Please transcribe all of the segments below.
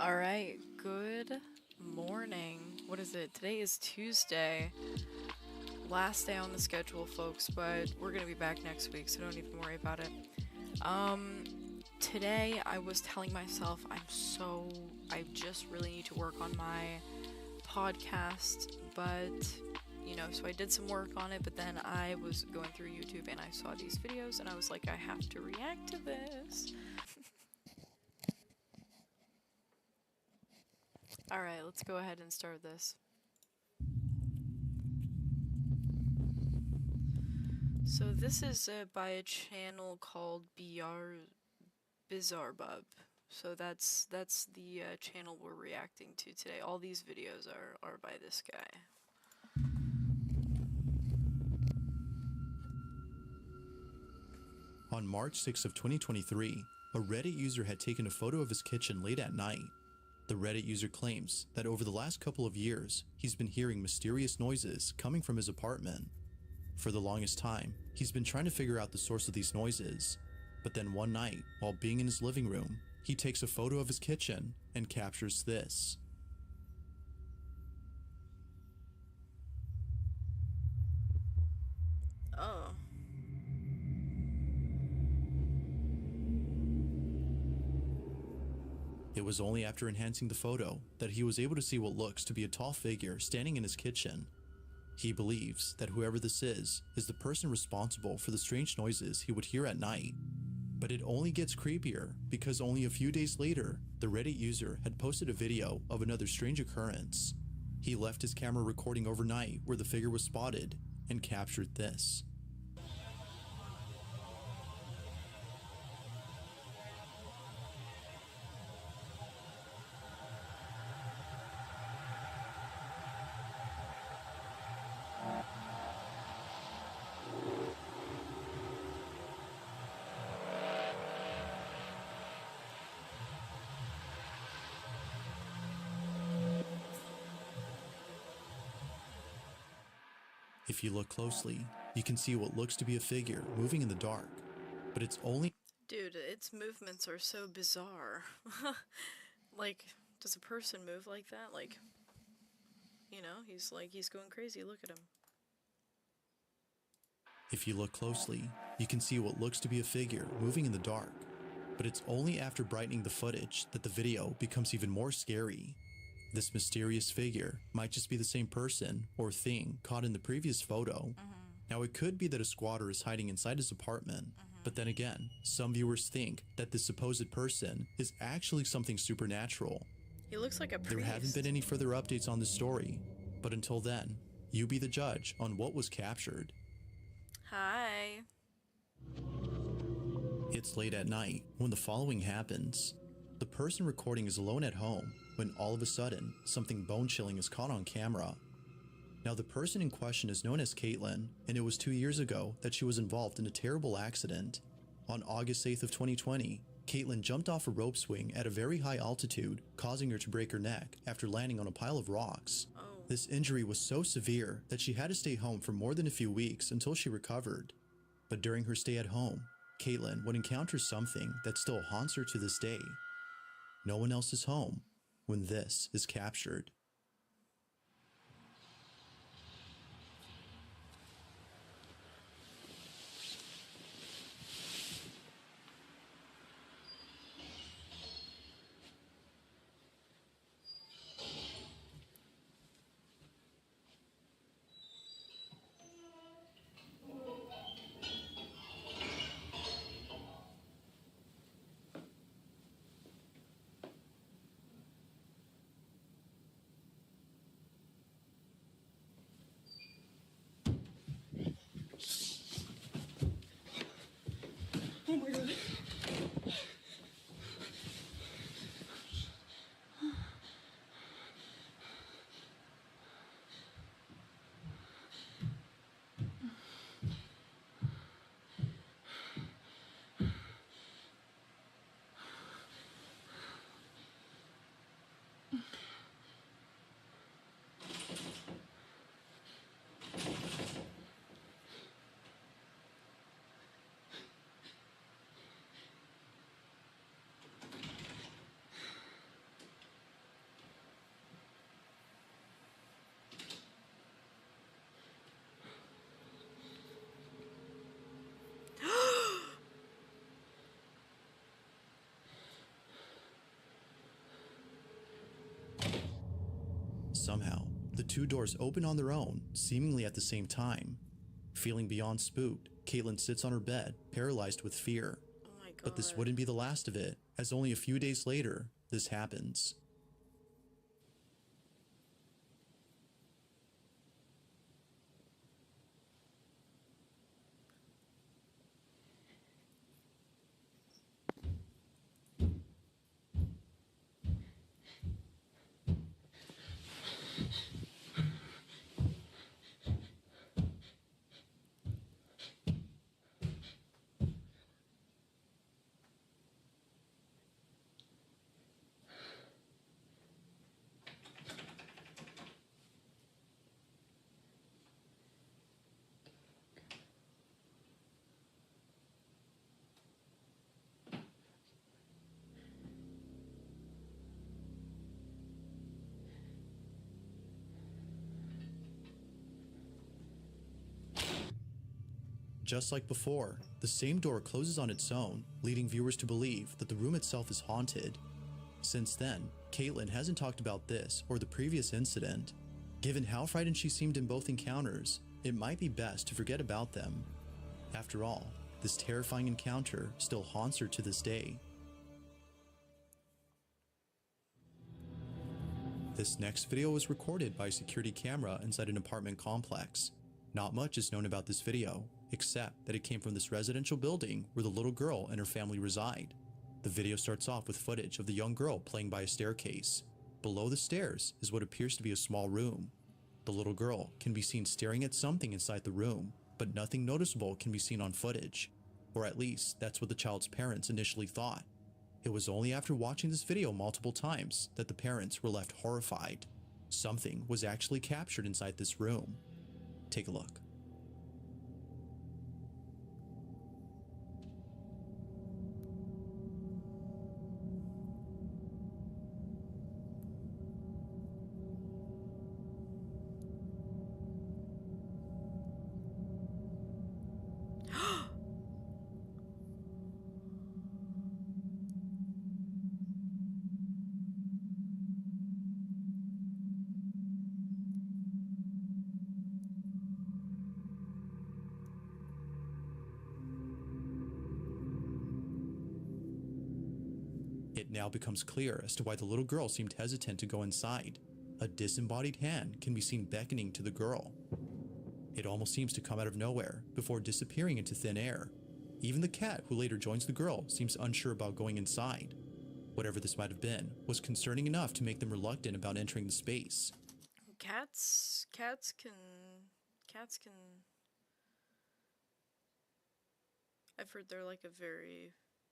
All right, good morning. What is it? Today is Tuesday. Last day on the schedule, folks, but we're gonna be back next week, so don't even worry about it. Today I was telling myself I just really need to work on my podcast, but so I did some work on it, but then I was going through YouTube and I saw these videos and I was like, I have to react to this. Alright, let's go ahead and start this. So this is by a channel called Bizzarebub. So that's the channel we're reacting to today. All these videos are by this guy. On March 6th of 2023, a Reddit user had taken a photo of his kitchen late at night. The Reddit user claims that over the last couple of years, he's been hearing mysterious noises coming from his apartment. For the longest time, he's been trying to figure out the source of these noises. But then one night, while being in his living room, he takes a photo of his kitchen and captures this. Oh. It was only after enhancing the photo that he was able to see what looks to be a tall figure standing in his kitchen. He believes that whoever this is the person responsible for the strange noises he would hear at night. But it only gets creepier because only a few days later, the Reddit user had posted a video of another strange occurrence. He left his camera recording overnight where the figure was spotted and captured this. If you look closely, you can see what looks to be a figure moving in the dark, but it's only— Dude, its movements are so bizarre. Like, does a person move like that? Like, he's going crazy. Look at him. If you look closely, you can see what looks to be a figure moving in the dark, but it's only after brightening the footage that the video becomes even more scary. This mysterious figure might just be the same person or thing caught in the previous photo. Now it could be that a squatter is hiding inside his apartment, but then again, some viewers think that this supposed person is actually something supernatural. He looks like a priest. There haven't been any further updates on this story, but until then, you be the judge on what was captured. Hi. It's late at night when the following happens. The person recording is alone at home when all of a sudden, something bone-chilling is caught on camera. Now the person in question is known as Caitlin, and it was 2 years ago that she was involved in a terrible accident. On August 8th of 2020, Caitlin jumped off a rope swing at a very high altitude, causing her to break her neck after landing on a pile of rocks. Oh. This injury was so severe that she had to stay home for more than a few weeks until she recovered. But during her stay at home, Caitlin would encounter something that still haunts her to this day. No one else is home when this is captured. Somehow, the two doors open on their own, seemingly at the same time. Feeling beyond spooked, Caitlin sits on her bed, paralyzed with fear. Oh my god. But this wouldn't be the last of it, as only a few days later, this happens. Just like before, the same door closes on its own, leading viewers to believe that the room itself is haunted. Since then, Caitlin hasn't talked about this or the previous incident. Given how frightened she seemed in both encounters, it might be best to forget about them. After all, this terrifying encounter still haunts her to this day. This next video was recorded by a security camera inside an apartment complex. Not much is known about this video, except that it came from this residential building where the little girl and her family reside. The video starts off with footage of the young girl playing by a staircase. Below the stairs is what appears to be a small room. The little girl can be seen staring at something inside the room, but nothing noticeable can be seen on footage. Or at least, that's what the child's parents initially thought. It was only after watching this video multiple times that the parents were left horrified. Something was actually captured inside this room. Take a look. It now becomes clear as to why the little girl seemed hesitant to go inside. A disembodied hand can be seen beckoning to the girl. It almost seems to come out of nowhere before disappearing into thin air. Even the cat who later joins the girl seems unsure about going inside. Whatever this might have been was concerning enough to make them reluctant about entering the space. Cats can... I've heard they're like a very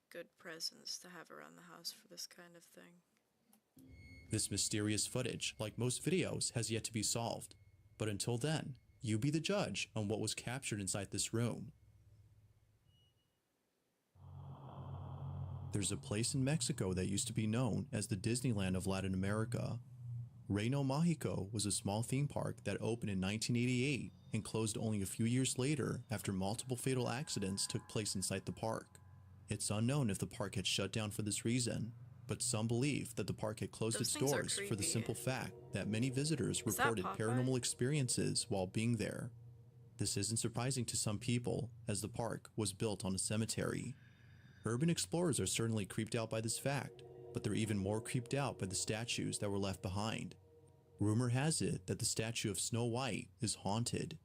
good presence to have around the house for this kind of thing. This mysterious footage, like most videos, has yet to be solved. But until then, you be the judge on what was captured inside this room. There's a place in Mexico that used to be known as the Disneyland of Latin America. Reino Mágico was a small theme park that opened in 1988 and closed only a few years later after multiple fatal accidents took place inside the park. It's unknown if the park had shut down for this reason, but some believe that the park had closed its doors for the simple fact that many visitors reported paranormal experiences while being there. This isn't surprising to some people, as the park was built on a cemetery. Urban explorers are certainly creeped out by this fact, but they're even more creeped out by the statues that were left behind. Rumor has it that the statue of Snow White is haunted.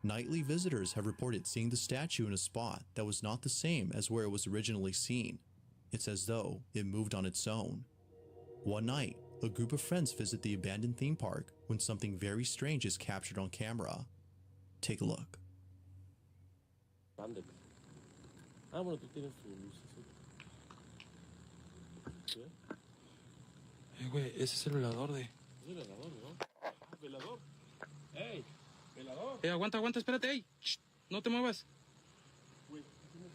Nightly visitors have reported seeing the statue in a spot that was not the same as where it was originally seen. It's as though it moved on its own. One night, a group of friends visit the abandoned theme park when something very strange is captured on camera. Take a look. Bueno, tú tienes tu luz. Güey, ese es el velador de... Es el velador, ¿no? ¿Velador? ¡Ey! ¿Velador? Aguanta, espérate, ey. Shh, no te muevas.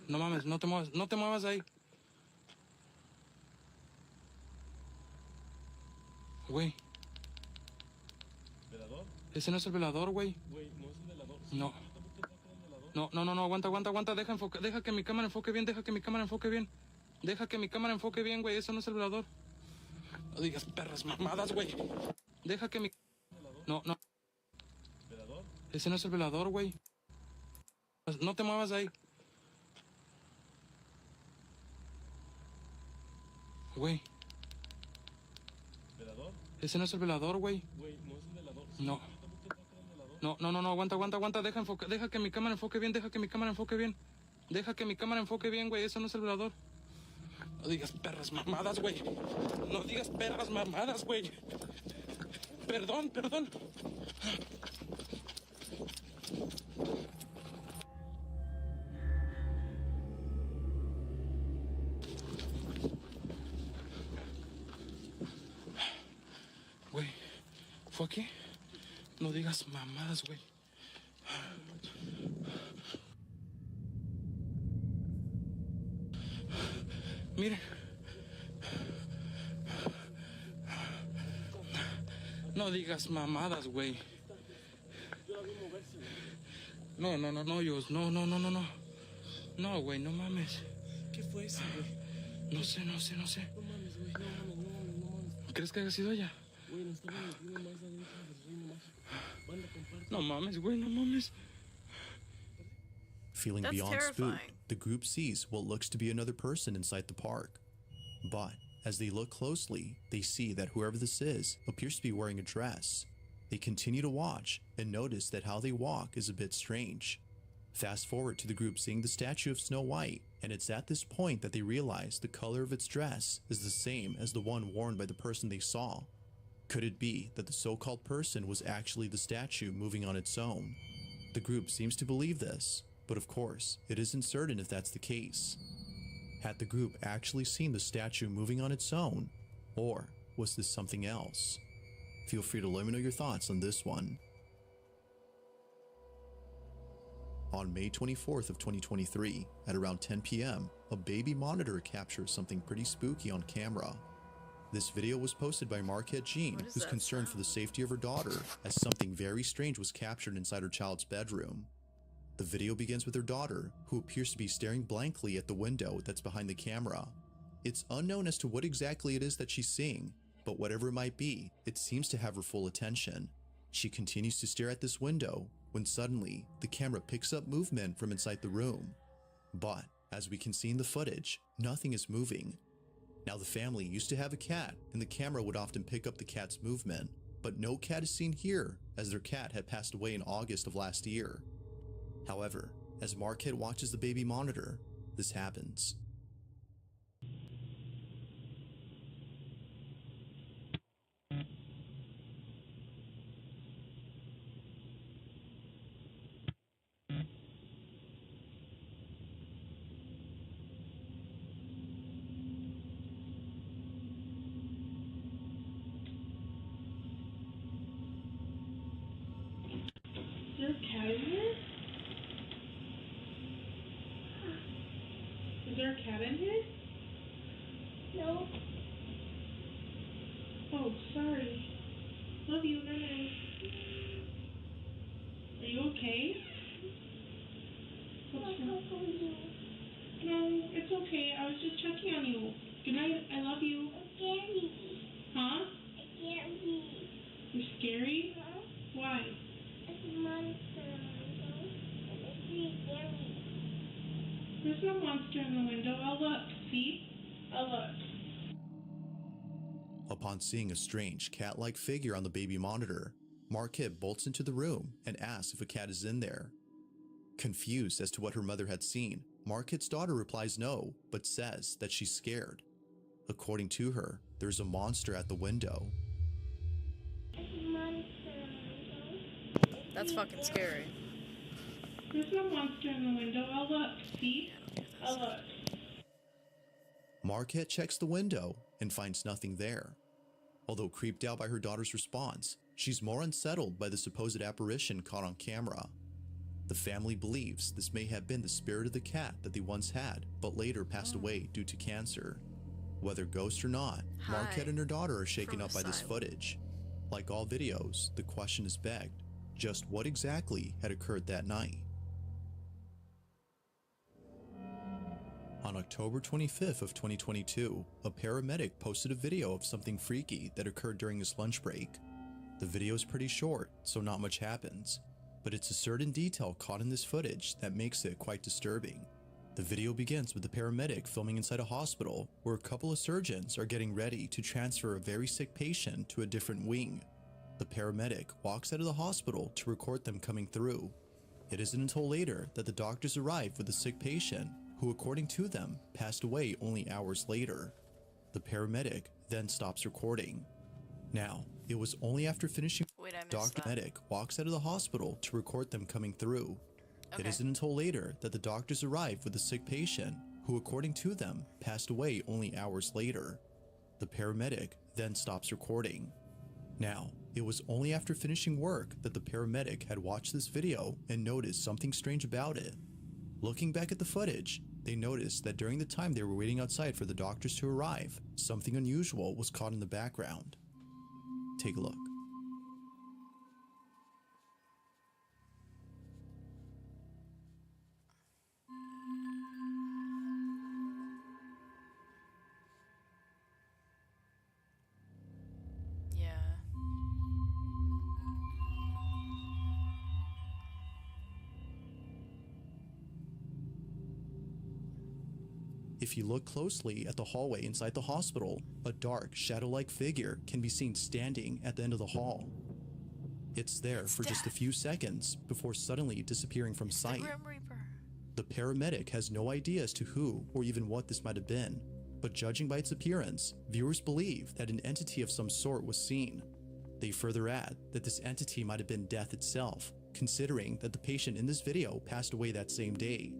No mames, no te muevas ahí. Güey. ¿Velador? Ese no es el velador, güey. Güey, no es el velador. No. No, aguanta. Deja que mi cámara enfoque bien, Deja que mi cámara enfoque bien, güey. Eso no es el velador. No digas perras mamadas, güey. Deja que mi... No, no. Ese no es el velador, güey. No te muevas ahí. Güey. Ese no es el velador, güey. No. No, aguanta. Deja que mi cámara enfoque bien, Deja que mi cámara enfoque bien, güey. Eso no es el velador. No digas perras mamadas, güey. No digas perras mamadas, güey. Perdón. Güey, ¿fue aquí? No digas mamadas, güey. Miren. No digas mamadas, güey. No, Dios. No. No, güey, no mames. ¿Qué fue eso, güey? No sé. No mames, güey. No mames. ¿Crees que haya sido ella? Güey, nos estamos metiendo más adentro del reino mágico. Banda, comparte. No mames, güey, no mames. Feeling That's beyond terrifying. spooked, the group sees what looks to be another person inside the park. But as they look closely, they see that whoever this is appears to be wearing a dress. They continue to watch and notice that how they walk is a bit strange. Fast forward to the group seeing the statue of Snow White, and it's at this point that they realize the color of its dress is the same as the one worn by the person they saw. Could it be that the so-called person was actually the statue moving on its own? The group seems to believe this, but of course, it isn't certain if that's the case. Had the group actually seen the statue moving on its own, or was this something else? Feel free to let me know your thoughts on this one. On May 24th of 2023, at around 10 p.m., a baby monitor captures something pretty spooky on camera. This video was posted by Marquette Jean, who's concerned for the safety of her daughter, as something very strange was captured inside her child's bedroom. The video begins with her daughter, who appears to be staring blankly at the window that's behind the camera. It's unknown as to what exactly it is that she's seeing, but whatever it might be, it seems to have her full attention. She continues to stare at this window, when suddenly, the camera picks up movement from inside the room. But, as we can see in the footage, nothing is moving. Now, the family used to have a cat, and the camera would often pick up the cat's movement, but no cat is seen here, as their cat had passed away in August of last year. However, as Marquette watches the baby monitor, this happens. Is there a cat in here? Is there a cat in here? No. Oh, sorry. Love you, night. Are you okay? What's wrong? No, it's okay. I was just checking on you. Good night. I love you. Huh? You're scary? Why? There's no monster in the window. I'll look. See? I'll look. Upon seeing a strange cat-like figure on the baby monitor, Marquette bolts into the room and asks if a cat is in there. Confused as to what her mother had seen, Marquette's daughter replies no, but says that she's scared. According to her, there's a monster at the window. That's fucking scary. There's no monster in the window. I'll look. See? I'll look. Marquette checks the window and finds nothing there. Although creeped out by her daughter's response, she's more unsettled by the supposed apparition caught on camera. The family believes this may have been the spirit of the cat that they once had, but later passed away due to cancer. Whether ghost or not, Marquette and her daughter are shaken up by this footage. Like all videos, the question is begged, just what exactly had occurred that night? On October 25th of 2022, a paramedic posted a video of something freaky that occurred during his lunch break. The video is pretty short, so not much happens, but it's a certain detail caught in this footage that makes it quite disturbing. The video begins with the paramedic filming inside a hospital where a couple of surgeons are getting ready to transfer a very sick patient to a different wing. The paramedic walks out of the hospital to record them coming through. It isn't until later that the doctors arrive with the sick patient, who according to them passed away only hours later. The paramedic then stops recording. Now, it was only after finishing Dr. Medic walks out of the hospital to record them coming through. Okay. It isn't until later that the doctors arrive with the sick patient, who according to them passed away only hours later. The paramedic then stops recording. Now, it was only after finishing work that the paramedic had watched this video and noticed something strange about it. Looking back at the footage, they noticed that during the time they were waiting outside for the doctors to arrive, something unusual was caught in the background. Take a look. If you look closely at the hallway inside the hospital, a dark, shadow-like figure can be seen standing at the end of the hall. It's there for just a few seconds before suddenly disappearing from sight. The paramedic has no idea as to who or even what this might have been, but judging by its appearance, viewers believe that an entity of some sort was seen. They further add that this entity might have been death itself, considering that the patient in this video passed away that same day.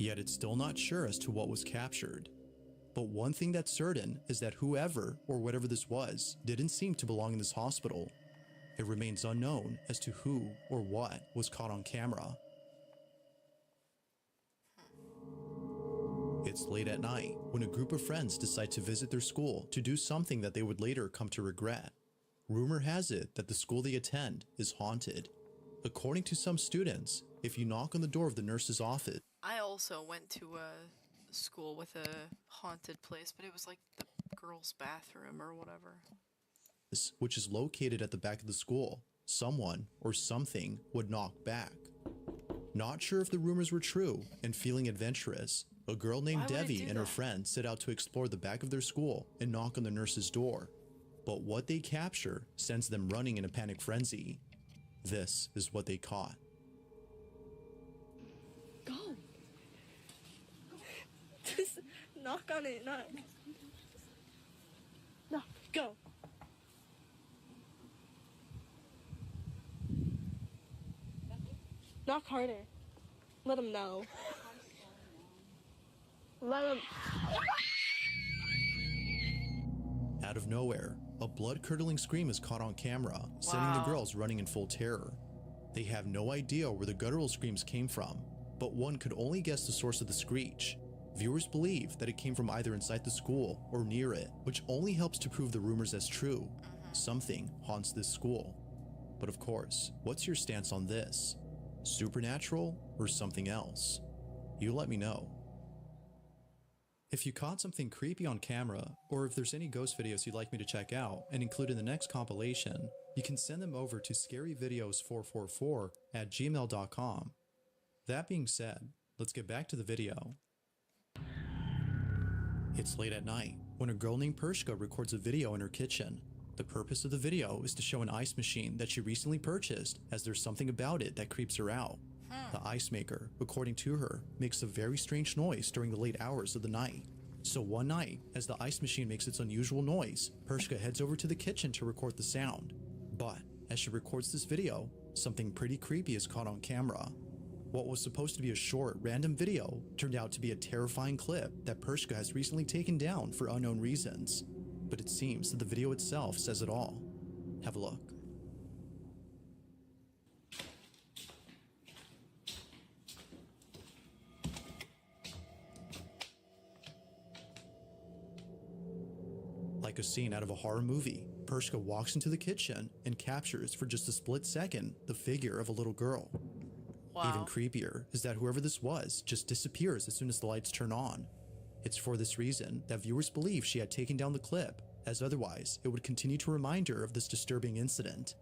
Yet it's still not sure as to what was captured. But one thing that's certain is that whoever or whatever this was didn't seem to belong in this hospital. It remains unknown as to who or what was caught on camera. It's late at night when a group of friends decide to visit their school to do something that they would later come to regret. Rumor has it that the school they attend is haunted. According to some students, if you knock on the door of the nurse's office, I also went to a school with a haunted place, but it was like the girls' bathroom or whatever. Which is located at the back of the school, someone or something would knock back. Not sure if the rumors were true, and feeling adventurous, a girl named Devi and her friend set out to explore the back of their school and knock on the nurse's door. But what they capture sends them running in a panic frenzy. This is what they caught. Go. Just knock on it, not. No, go. Knock harder. Let them know. Let them. Out of nowhere, a blood-curdling scream is caught on camera, sending the girls running in full terror. They have no idea where the guttural screams came from, but one could only guess the source of the screech. Viewers believe that it came from either inside the school or near it, which only helps to prove the rumors as true. Something haunts this school. But of course, what's your stance on this? Supernatural or something else? You let me know. If you caught something creepy on camera, or if there's any ghost videos you'd like me to check out and include in the next compilation, you can send them over to scaryvideos444@gmail.com. That being said, let's get back to the video. It's late at night when a girl named Pershka records a video in her kitchen. The purpose of the video is to show an ice machine that she recently purchased, as there's something about it that creeps her out. The ice maker, according to her, makes a very strange noise during the late hours of the night. So one night, as the ice machine makes its unusual noise, Pershka heads over to the kitchen to record the sound. But as she records this video, something pretty creepy is caught on camera. What was supposed to be a short, random video turned out to be a terrifying clip that Pershka has recently taken down for unknown reasons. But it seems that the video itself says it all. Have a look. Like a scene out of a horror movie, Pershka walks into the kitchen and captures for just a split second the figure of a little girl. Even creepier is that whoever this was just disappears as soon as the lights turn on. It's for this reason that viewers believe she had taken down the clip, as otherwise it would continue to remind her of this disturbing incident.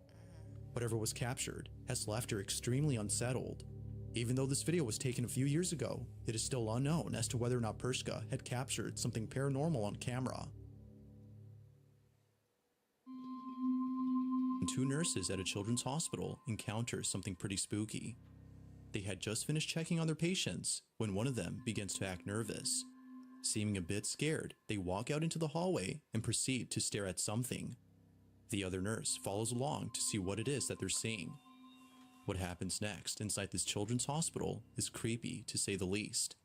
Whatever was captured has left her extremely unsettled. Even though this video was taken a few years ago, it is still unknown as to whether or not Pershka had captured something paranormal on camera. Two nurses at a children's hospital encounter something pretty spooky. They had just finished checking on their patients when one of them begins to act nervous. Seeming a bit scared, they walk out into the hallway and proceed to stare at something. The other nurse follows along to see what it is that they're seeing. What happens next inside this children's hospital is creepy to say the least.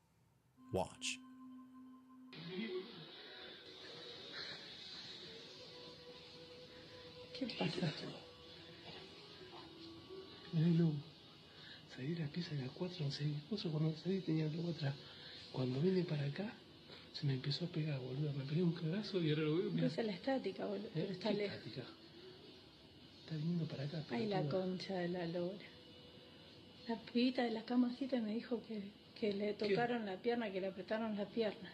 Watch. ¿Qué pasa? Nelo, salí de la pieza de las 4, no sé, mi esposo cuando salí tenía el lobo atrás. Cuando vine para acá, se me empezó a pegar, boludo. Me pegué un cagazo y ahora lo veo. Pero esa es la estática, boludo. Pero está ¿Qué lejos. estática? Está viniendo para acá. Ay, la concha de la lora. La pibita de la camacita me dijo que le tocaron la pierna, que le apretaron la pierna.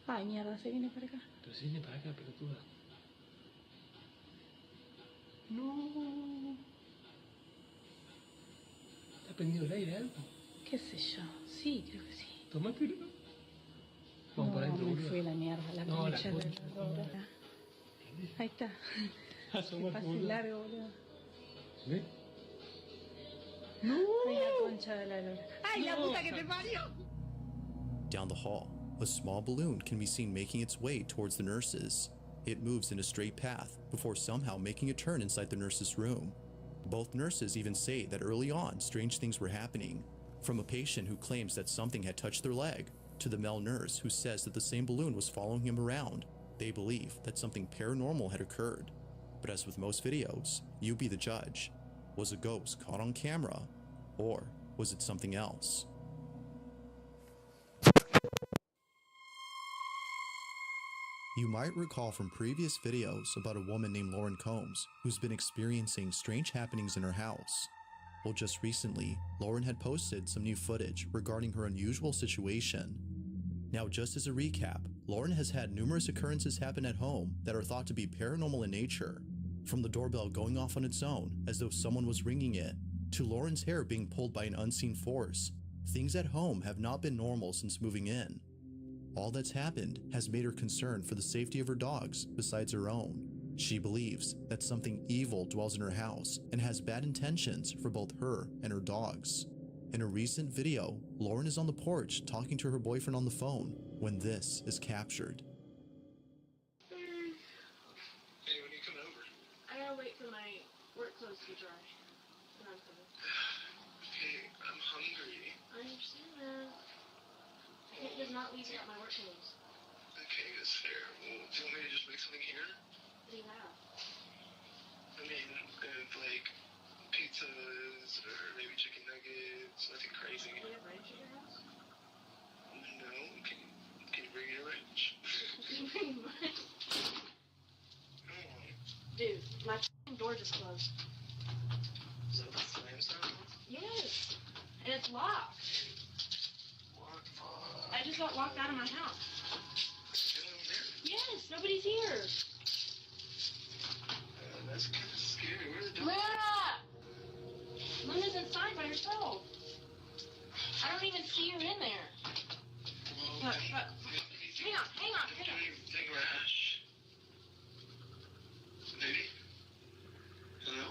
Ay, mierda, se viene para acá. Pero se viene para acá, pelotuda. No. ¿Está prendido el aire algo? ¿Qué sé yo? Sí, creo que sí. Tomátelo. Vamos No, para adentro, me boludo. fui a la mierda, la No, la concha de concha, la lora. Ahí está. Que Asomate, pase boludo. largo, boludo. ¿Ves? No. Ay, la concha de la lora. Ay, la puta que te parió. Down the hall, a small balloon can be seen making its way towards the nurses. It moves in a straight path before somehow making a turn inside the nurse's room. Both nurses even say that early on, strange things were happening. From a patient who claims that something had touched their leg, to the male nurse who says that the same balloon was following him around. They believe that something paranormal had occurred. But as with most videos, you be the judge. Was a ghost caught on camera, or was it something else? You might recall from previous videos about a woman named Lauren Combs who's been experiencing strange happenings in her house. Well, just recently, Lauren had posted some new footage regarding her unusual situation. Now, just as a recap, Lauren has had numerous occurrences happen at home that are thought to be paranormal in nature. From the doorbell going off on its own as though someone was ringing it, to Lauren's hair being pulled by an unseen force, things at home have not been normal since moving in. All that's happened has made her concerned for the safety of her dogs besides her own. She believes that something evil dwells in her house and has bad intentions for both her and her dogs. In a recent video, Lauren is on the porch talking to her boyfriend on the phone when this is captured. Hey, when are you coming over? I gotta wait for my work clothes to dry. Then I'm coming. Okay, I'm hungry. I understand that. I can't just not leave without my work clothes. Okay, that's fair. Well, do you want me to just make something here? What do you have? I mean, like pizzas or maybe chicken nuggets, nothing crazy. Do you have ranch at your house? No, can you bring your lunch? Pretty much. Come on. Dude, my door just closed. Is that the slam sound? Yes. And it's locked. What the fuck? I just got locked out of my house. Get over there. Yes, nobody's here. That's kind of scary. Where's the dog? Luna! Luna's inside by herself. I don't even see her in there. Well, Hang on. Take a rash. Lady? Hello?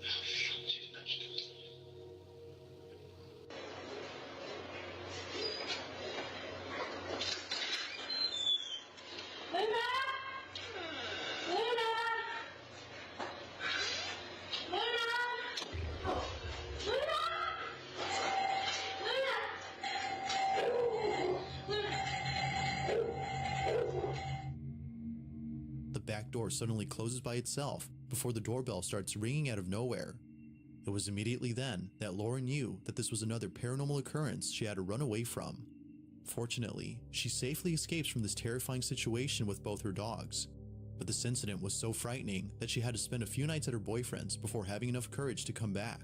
Oh, she's not. Luna! Luna! Luna! Luna! The back door suddenly closes by itself before the doorbell starts ringing out of nowhere. It was immediately then that Lauren knew that this was another paranormal occurrence she had to run away from. Fortunately, she safely escapes from this terrifying situation with both her dogs. But this incident was so frightening that she had to spend a few nights at her boyfriend's before having enough courage to come back.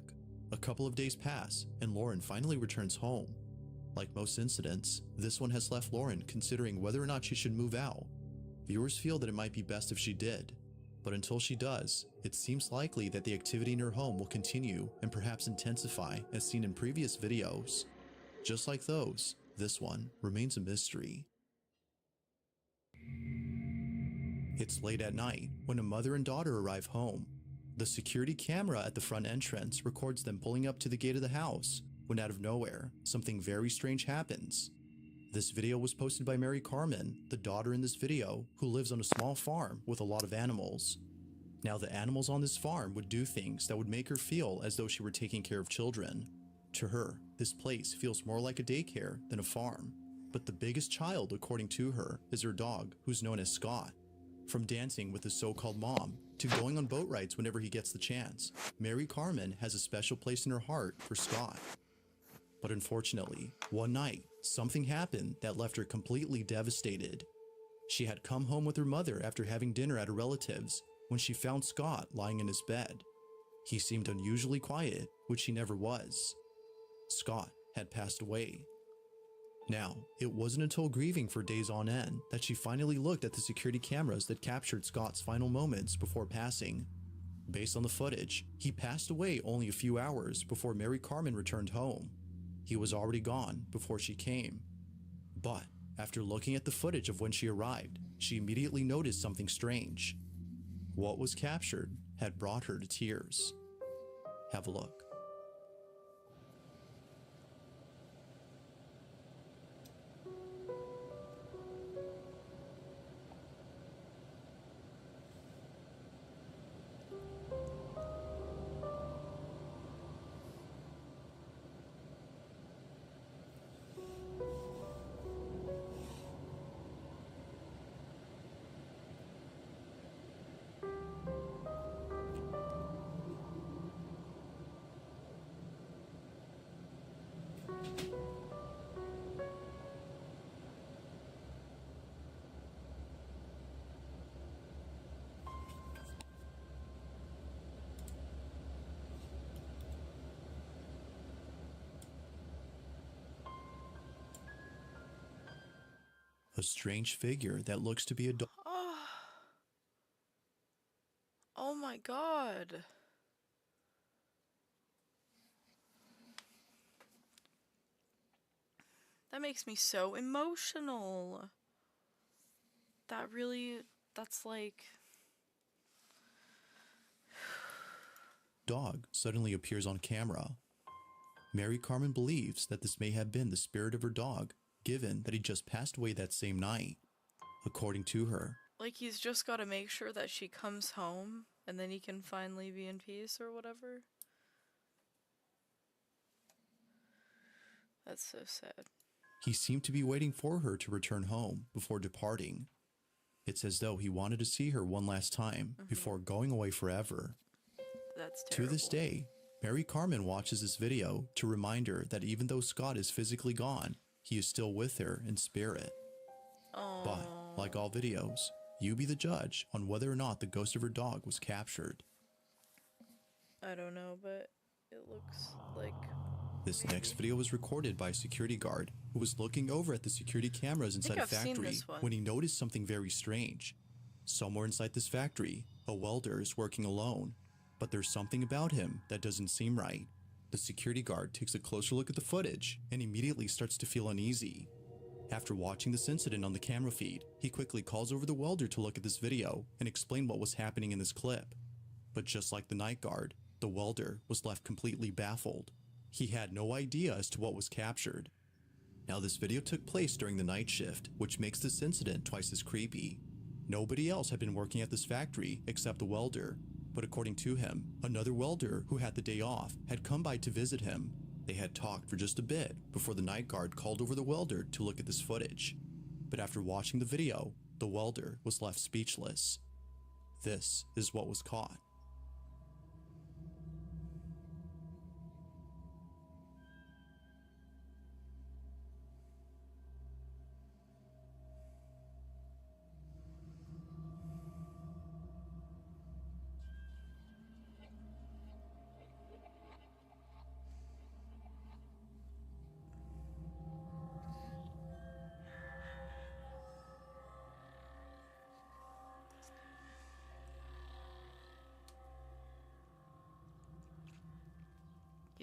A couple of days pass, and Lauren finally returns home. Like most incidents, this one has left Lauren considering whether or not she should move out. Viewers feel that it might be best if she did, but until she does, it seems likely that the activity in her home will continue and perhaps intensify as seen in previous videos. Just like those, this one remains a mystery. It's late at night when a mother and daughter arrive home. The security camera at the front entrance records them pulling up to the gate of the house when out of nowhere, something very strange happens. This video was posted by Mary Carmen, the daughter in this video, who lives on a small farm with a lot of animals. Now, the animals on this farm would do things that would make her feel as though she were taking care of children. To her, this place feels more like a daycare than a farm. But the biggest child, according to her, is her dog, who's known as Scott. From dancing with his so-called mom to going on boat rides whenever he gets the chance, Mary Carmen has a special place in her heart for Scott. But unfortunately, one night, something happened that left her completely devastated. She had come home with her mother after having dinner at a relative's when she found Scott lying in his bed. He seemed unusually quiet, which he never was. Scott had passed away. Now, it wasn't until grieving for days on end that she finally looked at the security cameras that captured Scott's final moments before passing. Based on the footage, he passed away only a few hours before Mary Carmen returned home. He was already gone before she came. But after looking at the footage of when she arrived, she immediately noticed something strange. What was captured had brought her to tears. Have a look. A strange figure that looks to be a dog. Oh my god. That makes me so emotional. That's like... Dog suddenly appears on camera. Mary Carmen believes that this may have been the spirit of her dog, given that he just passed away that same night. According to her, like he's just got to make sure that she comes home and then he can finally be in peace or whatever. That's so sad. he seemed to be waiting for her to return home before departing. It's as though he wanted to see her one last time before going away forever. That's terrible. To this day, Mary Carmen watches this video to remind her that even though Scott is physically gone, he is still with her in spirit. Aww. But, like all videos, you be the judge on whether or not the ghost of her dog was captured. I don't know, but it looks like... This next video was recorded by a security guard who was looking over at the security cameras inside a factory when he noticed something very strange. Somewhere inside this factory, a welder is working alone, but there's something about him that doesn't seem right. The security guard takes a closer look at the footage and immediately starts to feel uneasy. After watching this incident on the camera feed, he quickly calls over the welder to look at this video and explain what was happening in this clip. But just like the night guard, the welder was left completely baffled. He had no idea as to what was captured. Now, this video took place during the night shift, which makes this incident twice as creepy. Nobody else had been working at this factory except the welder, but according to him, another welder who had the day off had come by to visit him. They had talked for just a bit before the night guard called over the welder to look at this footage. But after watching the video, the welder was left speechless. This is what was caught.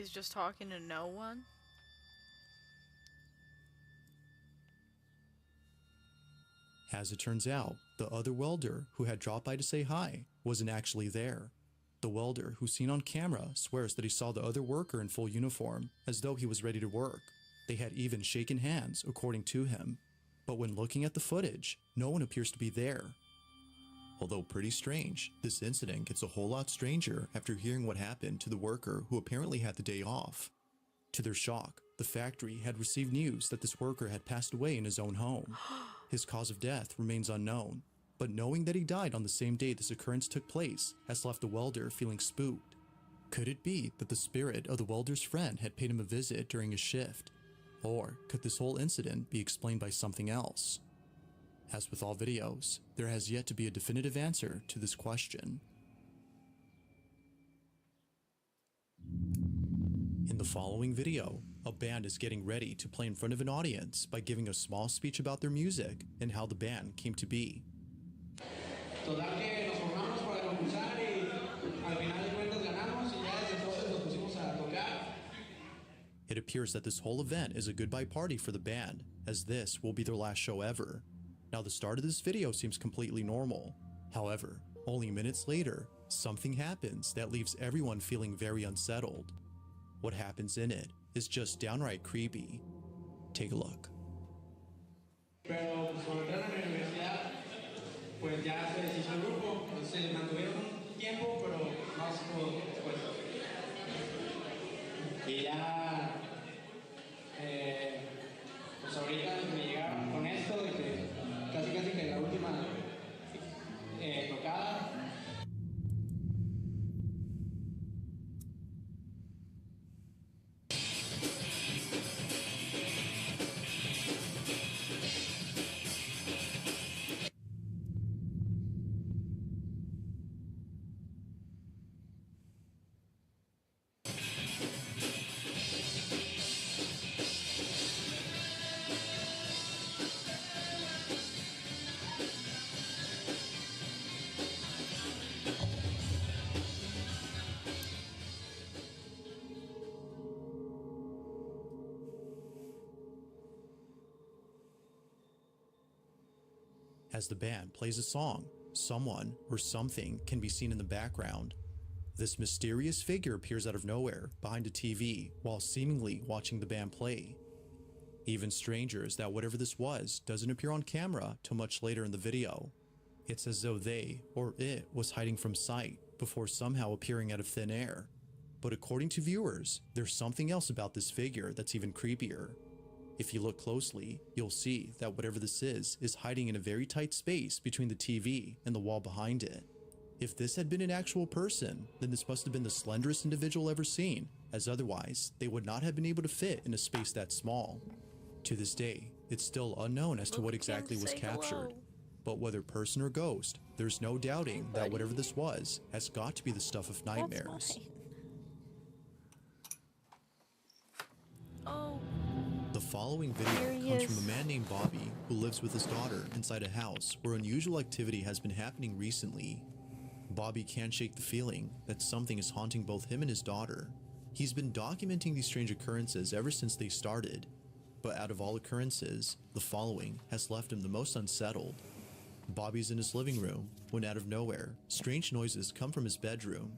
he's just talking to no one? As it turns out, the other welder who had dropped by to say hi wasn't actually there. The welder, who's seen on camera, swears that he saw the other worker in full uniform, as though he was ready to work. They had even shaken hands, according to him. But when looking at the footage, no one appears to be there. Although pretty strange, this incident gets a whole lot stranger after hearing what happened to the worker who apparently had the day off. To their shock, the factory had received news that this worker had passed away in his own home. His cause of death remains unknown, but knowing that he died on the same day this occurrence took place has left the welder feeling spooked. Could it be that the spirit of the welder's friend had paid him a visit during his shift? Or could this whole incident be explained by something else? As with all videos, there has yet to be a definitive answer to this question. In the following video, a band is getting ready to play in front of an audience by giving a small speech about their music and how the band came to be. It appears that this whole event is a goodbye party for the band, as this will be their last show ever. Now the start of this video seems completely normal. However, only minutes later, something happens that leaves everyone feeling very unsettled. What happens in it is just downright creepy. Take a look. As the band plays a song, someone or something can be seen in the background. This mysterious figure appears out of nowhere behind a TV while seemingly watching the band play. Even stranger is that whatever this was doesn't appear on camera till much later in the video. It's as though they or it was hiding from sight before somehow appearing out of thin air. But according to viewers, there's something else about this figure that's even creepier. If you look closely, you'll see that whatever this is hiding in a very tight space between the TV and the wall behind it. If this had been an actual person, then this must have been the slenderest individual ever seen, as otherwise they would not have been able to fit in a space that small. To this day, it's still unknown as to what exactly was captured. But whether person or ghost, there's no doubting that whatever this was has got to be the stuff of nightmares. Oh. The following video comes from a man named Bobby who lives with his daughter inside a house where unusual activity has been happening recently. Bobby can't shake the feeling that something is haunting both him and his daughter. He's been documenting these strange occurrences ever since they started, but out of all occurrences, the following has left him the most unsettled. Bobby's in his living room when out of nowhere, strange noises come from his bedroom.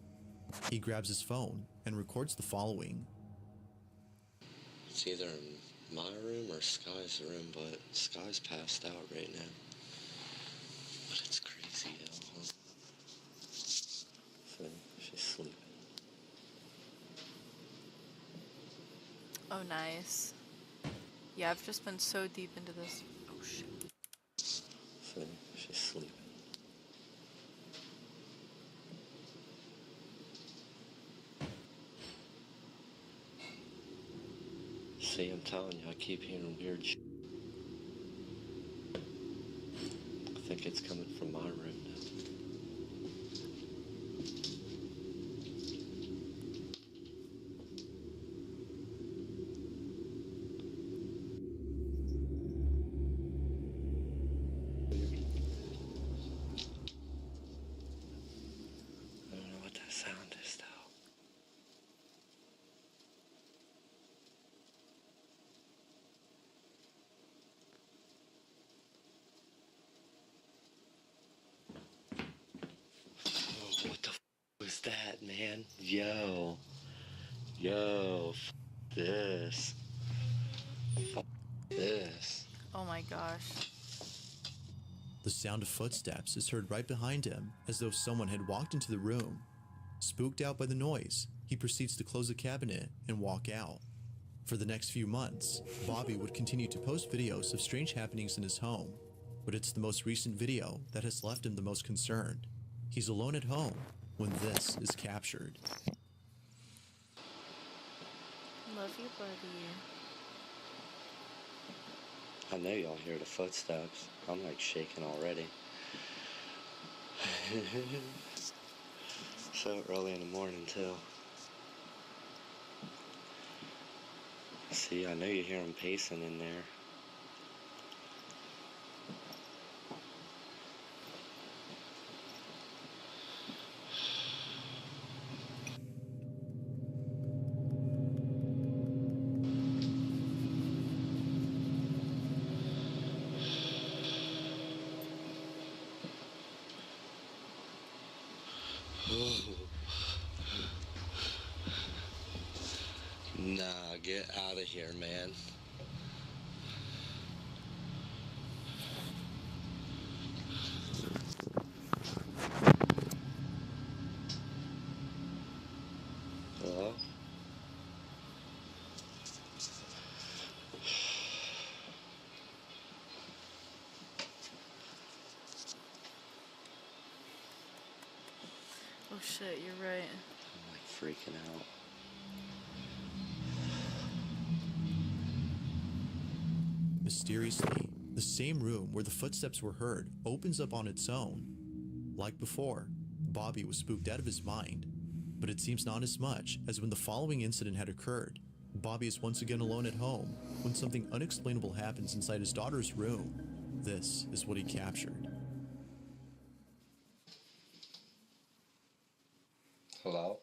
He grabs his phone and records the following. It's either in my room or Sky's room, but Sky's passed out right now. But it's crazy though, huh? So she's sleeping. Oh, nice. Yeah, I've just been so deep into this. Oh, shit. So she's sleeping. See, I'm telling you, I keep hearing weird shit. I think it's coming from my room now. I don't know what that sound is, though. man. Yo. Yo. This. This. Oh my gosh. The sound of footsteps is heard right behind him, as though someone had walked into the room. Spooked out by the noise, he proceeds to close the cabinet and walk out. For the next few months, Bobby would continue to post videos of strange happenings in his home, but it's the most recent video that has left him the most concerned. He's alone at home when this is captured. Love you, buddy. I know y'all hear the footsteps. I'm like shaking already. So early in the morning too. See, I know you hear them pacing in there. Nah, get out of here, man. Hello? Oh shit, you're right. I'm like freaking out. Mysteriously, the same room where the footsteps were heard opens up on its own. Like before, Bobby was spooked out of his mind, but it seems not as much as when the following incident had occurred. Bobby is once again alone at home when something unexplainable happens inside his daughter's room. This is what he captured. Hello?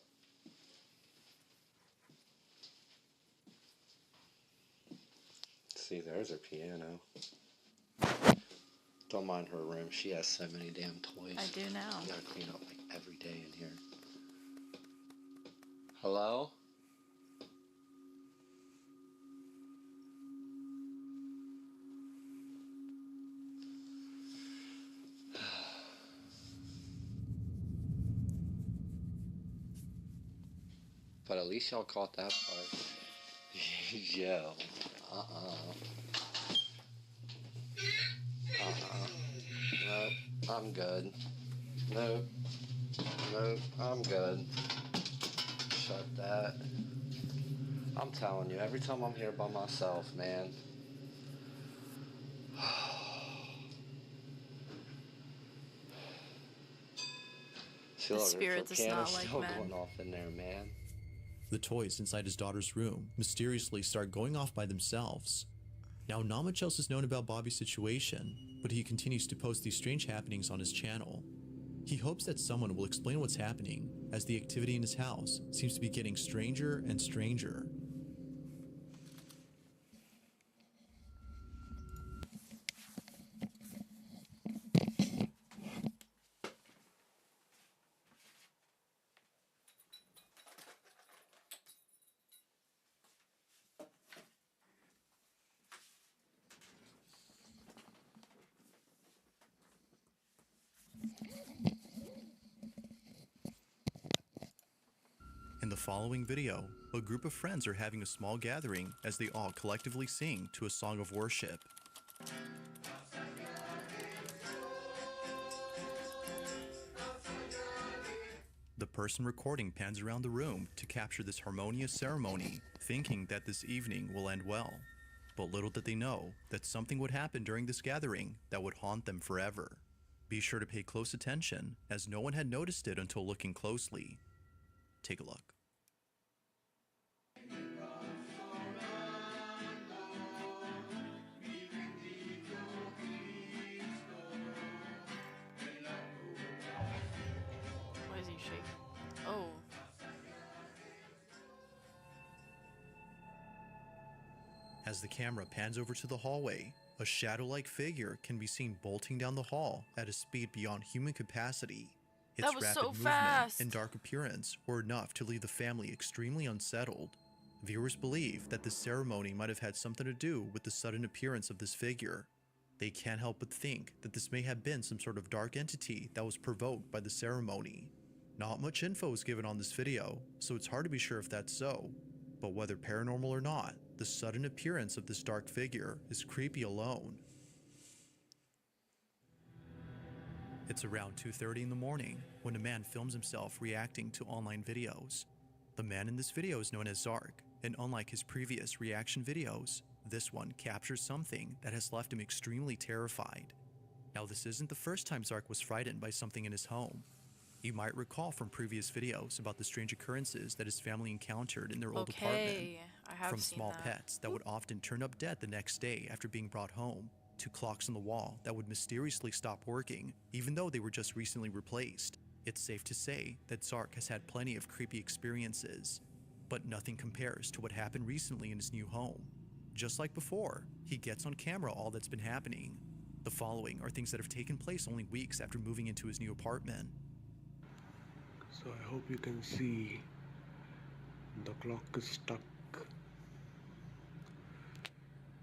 See, there's her piano. Don't mind her room. She has so many damn toys. I do now. You gotta clean up like every day in here. Hello? But at least y'all caught that part. Yo. Nope, I'm good. Nope, I'm good. Shut that. I'm telling you, every time I'm here by myself, man. See, The look, spirit her does not piano's like still men. going off in there, man. The toys inside his daughter's room mysteriously start going off by themselves. Now, not much else is known about Bobby's situation, but he continues to post these strange happenings on his channel. He hopes that someone will explain what's happening, as the activity in his house seems to be getting stranger and stranger. In the following video, a group of friends are having a small gathering as they all collectively sing to a song of worship. The person recording pans around the room to capture this harmonious ceremony, thinking that this evening will end well. But little did they know that something would happen during this gathering that would haunt them forever. Be sure to pay close attention, as no one had noticed it until looking closely. Take a look. Why is he shaking? Oh. As the camera pans over to the hallway, a shadow-like figure can be seen bolting down the hall at a speed beyond human capacity. Its was rapid so movement fast. and dark appearance were enough to leave the family extremely unsettled. Viewers believe that this ceremony might have had something to do with the sudden appearance of this figure. They can't help but think that this may have been some sort of dark entity that was provoked by the ceremony. Not much info is given on this video, so it's hard to be sure if that's so. But whether paranormal or not, the sudden appearance of this dark figure is creepy alone. It's around 2:30 in the morning when a man films himself reacting to online videos. The man in this video is known as Zark, and unlike his previous reaction videos, this one captures something that has left him extremely terrified. Now, this isn't the first time Zark was frightened by something in his home. You might recall from previous videos about the strange occurrences that his family encountered in their old apartment. I have From seen small that. pets that would often turn up dead the next day after being brought home, to clocks on the wall that would mysteriously stop working even though they were just recently replaced. It's safe to say that Zark has had plenty of creepy experiences, but nothing compares to what happened recently in his new home. Just like before, he gets on camera all that's been happening. The following are things that have taken place only weeks after moving into his new apartment. So I hope you can see the clock is stuck.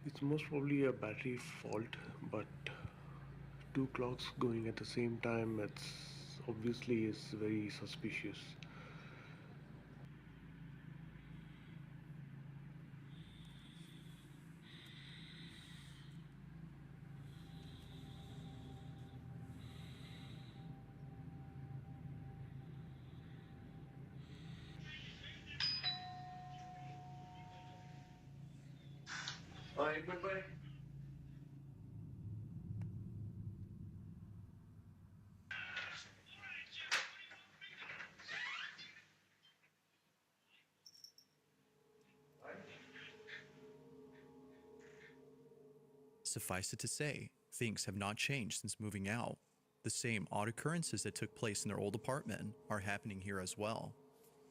It's most probably a battery fault, but two clocks going at the same time, it's obviously is very suspicious. Goodbye. Suffice it to say, things have not changed since moving out. The same odd occurrences that took place in their old apartment are happening here as well.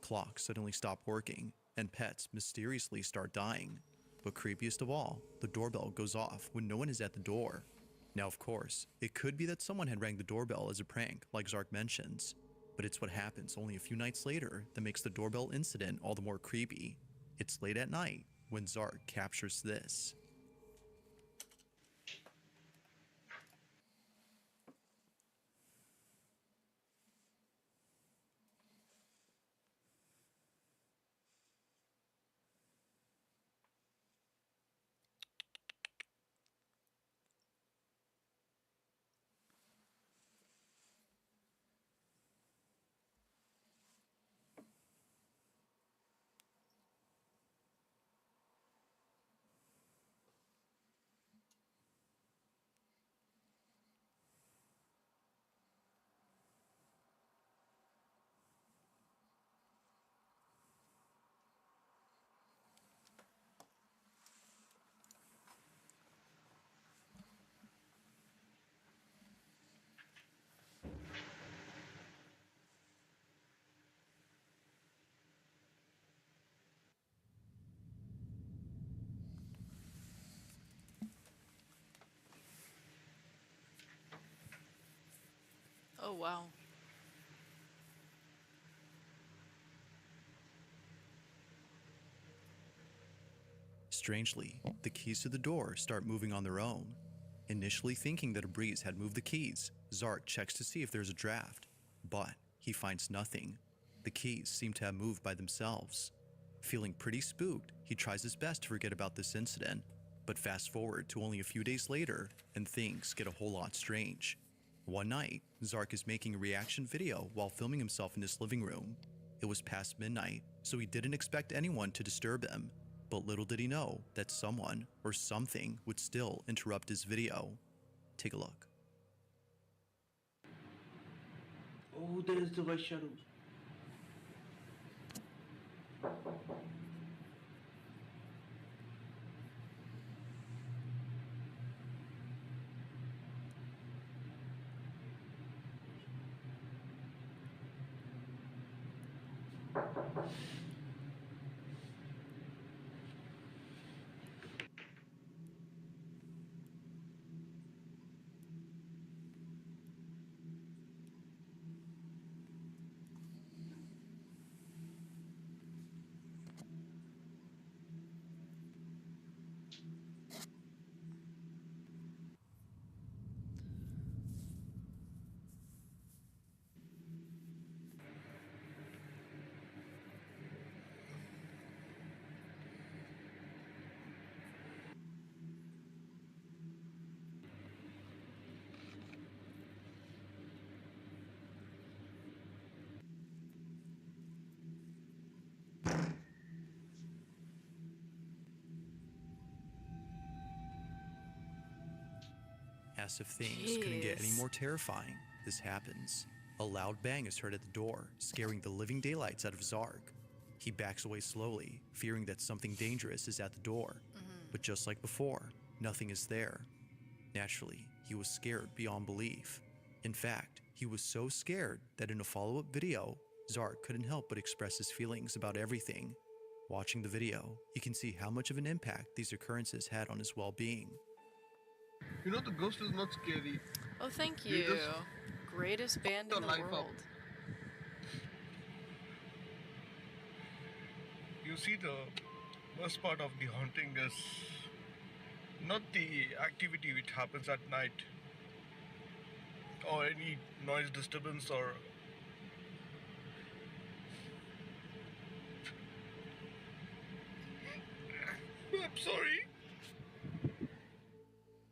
Clocks suddenly stop working, and pets mysteriously start dying. But creepiest of all, the doorbell goes off when no one is at the door. Now, of course, it could be that someone had rang the doorbell as a prank, like Zark mentions, but it's what happens only a few nights later that makes the doorbell incident all the more creepy. It's late at night when Zark captures this. Oh, wow. Strangely, the keys to the door start moving on their own. Initially thinking that a breeze had moved the keys, Zark checks to see if there's a draft, but he finds nothing. The keys seem to have moved by themselves. Feeling pretty spooked, he tries his best to forget about this incident, but fast forward to only a few days later, and things get a whole lot strange. One night, Zark is making a reaction video while filming himself in his living room. It was past midnight, so he didn't expect anyone to disturb him, but little did he know that someone or something would still interrupt his video. Take a look. Oh, there is the white shadow. As if things couldn't get any more terrifying, this happens. A loud bang is heard at the door, scaring the living daylights out of Zark. He backs away slowly, fearing that something dangerous is at the door. But just like before, nothing is there. Naturally, he was scared beyond belief. In fact, he was so scared that in a follow-up video, Zark couldn't help but express his feelings about everything. Watching the video, you can see how much of an impact these occurrences had on his well-being. You know, the ghost is not scary. Oh, thank you. Greatest band in the world. You see, the worst part of the haunting is not the activity which happens at night or any noise disturbance or I'm sorry.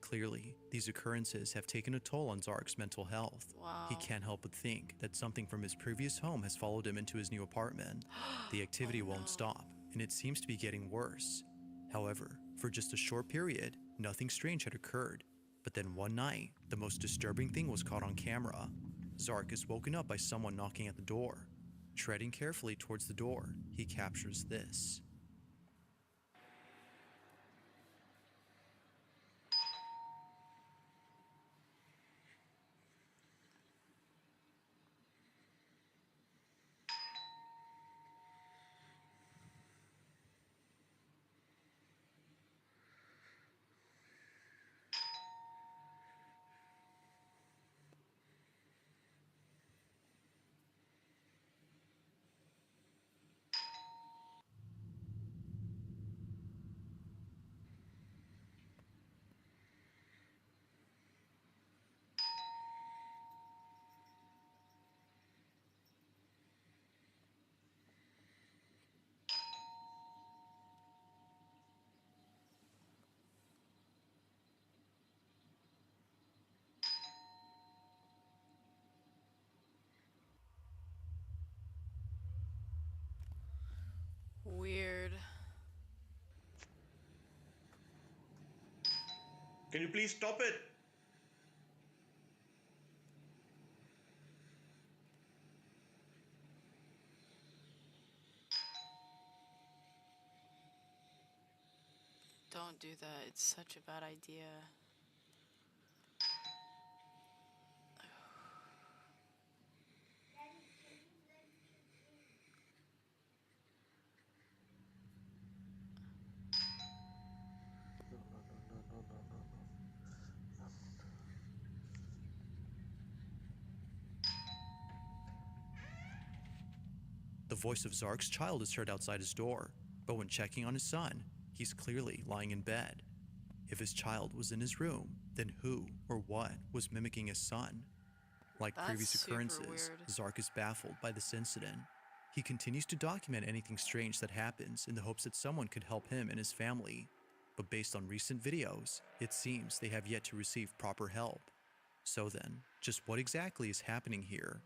Clearly, these occurrences have taken a toll on Zark's mental health. Wow. He can't help but think that something from his previous home has followed him into his new apartment. The activity won't stop, and it seems to be getting worse. However, for just a short period, nothing strange had occurred. But then one night, the most disturbing thing was caught on camera. Zark is woken up by someone knocking at the door. Treading carefully towards the door, he captures this. Weird. Can you please stop it? Don't do that. It's such a bad idea. The voice of Zark's child is heard outside his door, but when checking on his son, he's clearly lying in bed. If his child was in his room, then who or what was mimicking his son? Like That's previous super occurrences, weird. Zark is baffled by this incident. He continues to document anything strange that happens in the hopes that someone could help him and his family. But based on recent videos, it seems they have yet to receive proper help. So then, just what exactly is happening here?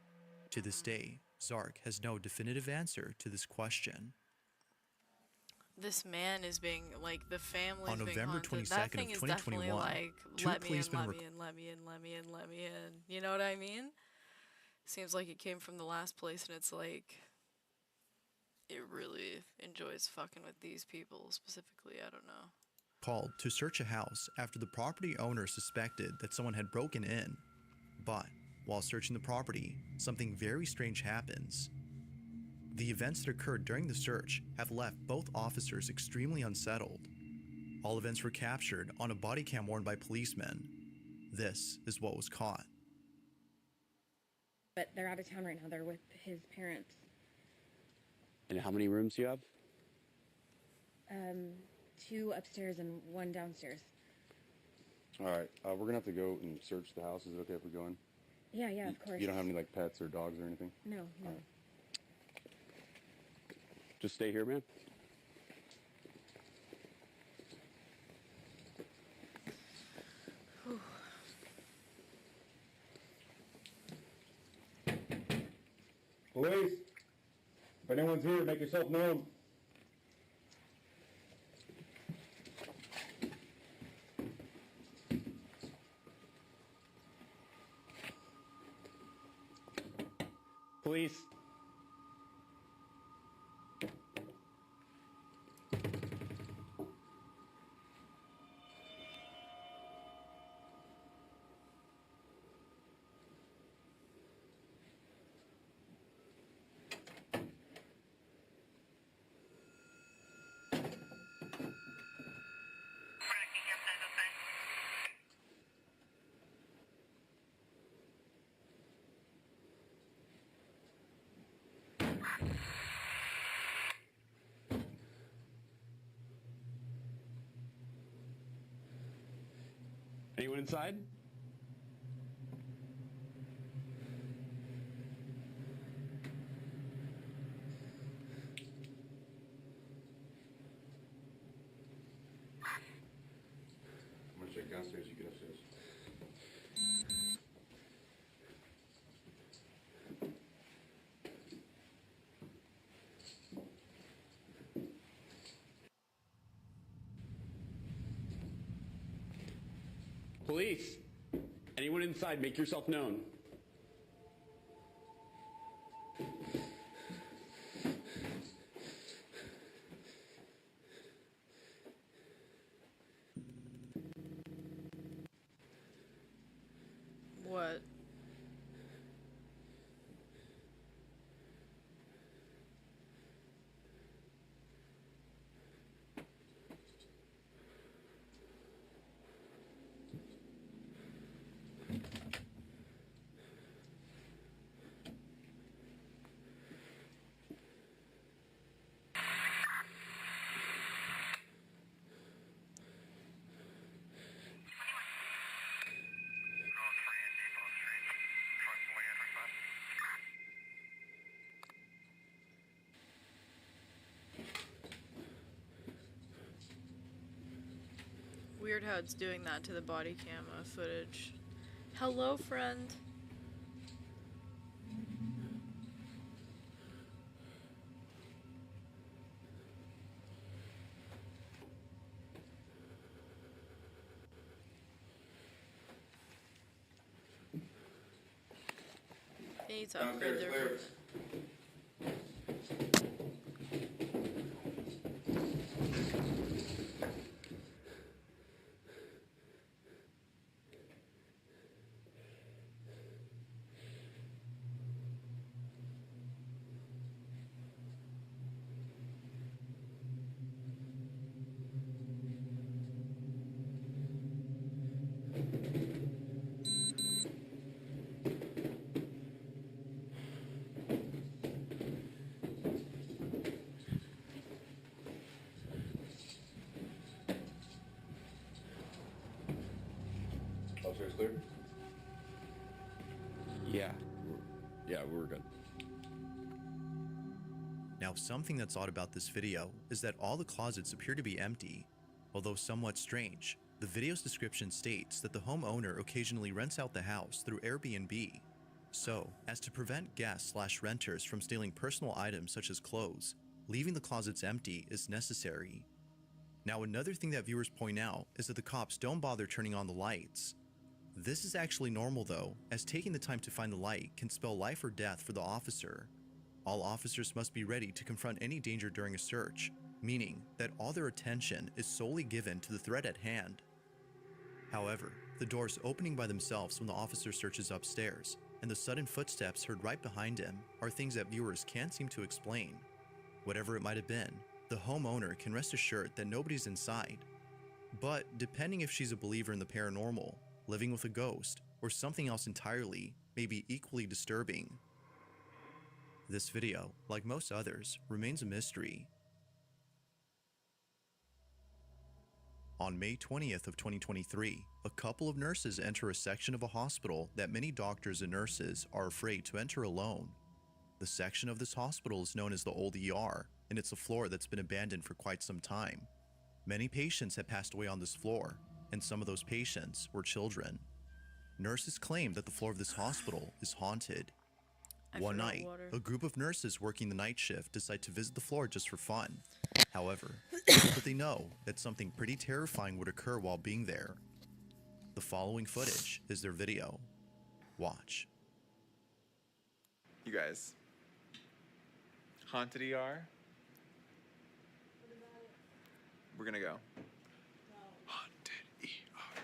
To this day, Zark has no definitive answer to this question. This man is being, like, the family's On being November haunted. 22nd That of thing is definitely 2021, like, two let me in, policemen let were- me in, let me in, let me in, let me in. You know what I mean? Seems like it came from the last place, and it's like, it really enjoys fucking with these people specifically. I don't know. Called to search a house after the property owner suspected that someone had broken in. But while searching the property, something very strange happens. The events that occurred during the search have left both officers extremely unsettled. All events were captured on a body cam worn by policemen. This is what was caught. But they're out of town right now. They're with his parents. And how many rooms do you have? 2 upstairs and 1 downstairs. All right, we're gonna have to go and search the house. Is it okay if we go in? Yeah, of course. You don't have any like pets or dogs or anything? No. Right. Just stay here, man. Police, if anyone's here, make yourself known. Police. Anyone inside? I'm gonna check downstairs, you get upstairs. Police. Anyone inside, make yourself known. What? Weird how it's doing that to the body cam footage. Hello, friend. They need to upgrade their Clear. Upstairs clear? Yeah. We're good. Now, something that's odd about this video is that all the closets appear to be empty. Although somewhat strange, the video's description states that the homeowner occasionally rents out the house through Airbnb. So, as to prevent guests/renters from stealing personal items such as clothes, leaving the closets empty is necessary. Now, another thing that viewers point out is that the cops don't bother turning on the lights. This is actually normal though, as taking the time to find the light can spell life or death for the officer. All officers must be ready to confront any danger during a search, meaning that all their attention is solely given to the threat at hand. However, the doors opening by themselves when the officer searches upstairs, and the sudden footsteps heard right behind him are things that viewers can't seem to explain. Whatever it might have been, the homeowner can rest assured that nobody's inside. But depending if she's a believer in the paranormal, living with a ghost, or something else entirely, may be equally disturbing. This video, like most others, remains a mystery. On May 20th of 2023, a couple of nurses enter a section of a hospital that many doctors and nurses are afraid to enter alone. The section of this hospital is known as the Old ER, and it's a floor that's been abandoned for quite some time. Many patients have passed away on this floor, and some of those patients were children. Nurses claim that the floor of this hospital is haunted. One night, a group of nurses working the night shift decide to visit the floor just for fun. However, but they know that something pretty terrifying would occur while being there. The following footage is their video. Watch. You You guys. Haunted ER? We're gonna go. Haunted ER,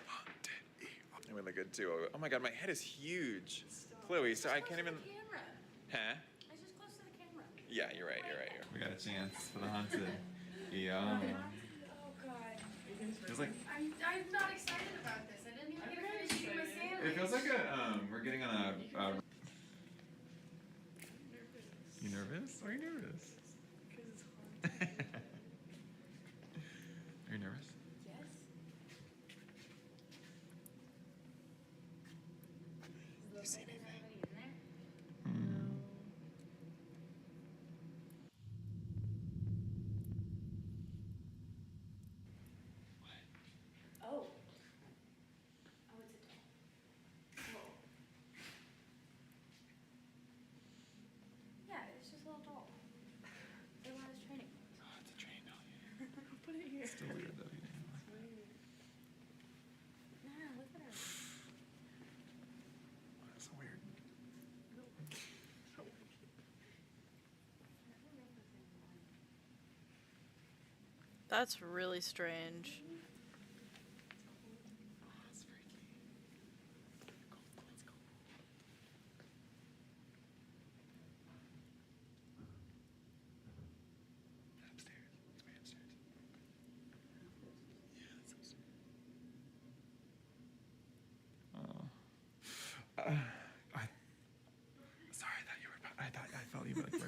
haunted ER. I'm really good too. Oh my god, my head is huge. Chloe, so I can't even. Huh? It's just close to the camera. Yeah, you're right. We got a chance for the haunted ER. Oh god. Feels like I'm not excited about this. I didn't even get to finish eating my sandwich. it feels like we're getting on a. You nervous? Why are you nervous? Because it's hard. Are you nervous? Yes. Do you see anything? Oh. Oh, it's a doll. Oh. Yeah, it's just a little doll. It was training. Oh, it's a training doll. Put it here. It's still weird though. Yeah, look at her. That's so weird. That's really strange. Sorry, I thought you were. I felt you like were.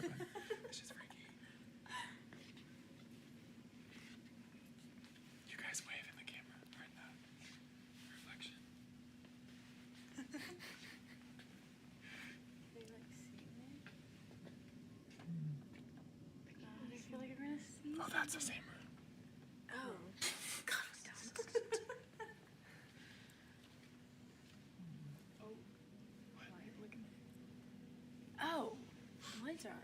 It's just freaky. You guys wave in the camera or in the reflection. They like see me? God, I feel like I'm gonna see. Oh, that's the same room. Oh. Oh, the lights are on.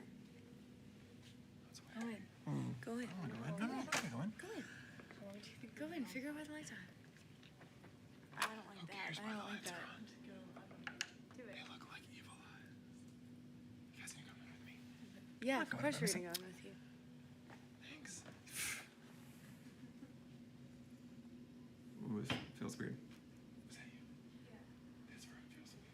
Go in. Go in. No, go in. Go in. Go in. Figure out why the lights are on. I don't like that. I don't like that. Do it. They look like evil eyes. You guys can come in with me. Yeah, of course we're gonna go in with you. Thanks. Ooh, this feels weird. Was that you? Yeah. This room feels weird.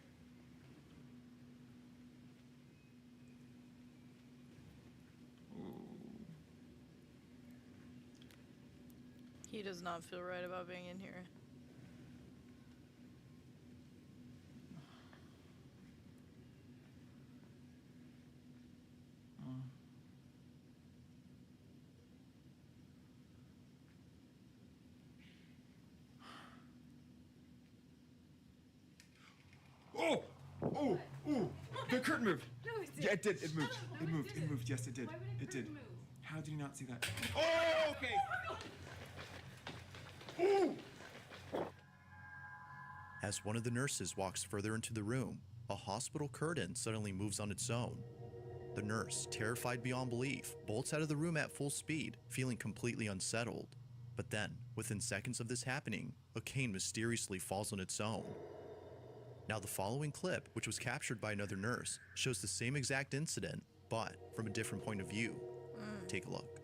He does not feel right about being in here. Oh! The curtain moved. No, it did. Yeah, it did. It moved. No, It moved. didn't. It moved. Yes, it did. Why would a It did. curtain move? How did you not see that? Oh, okay. Ooh! As one of the nurses walks further into the room, a hospital curtain suddenly moves on its own. The nurse, terrified beyond belief, bolts out of the room at full speed, feeling completely unsettled. But then, within seconds of this happening, a cane mysteriously falls on its own. Now the following clip, which was captured by another nurse, shows the same exact incident, but from a different point of view. Take a look.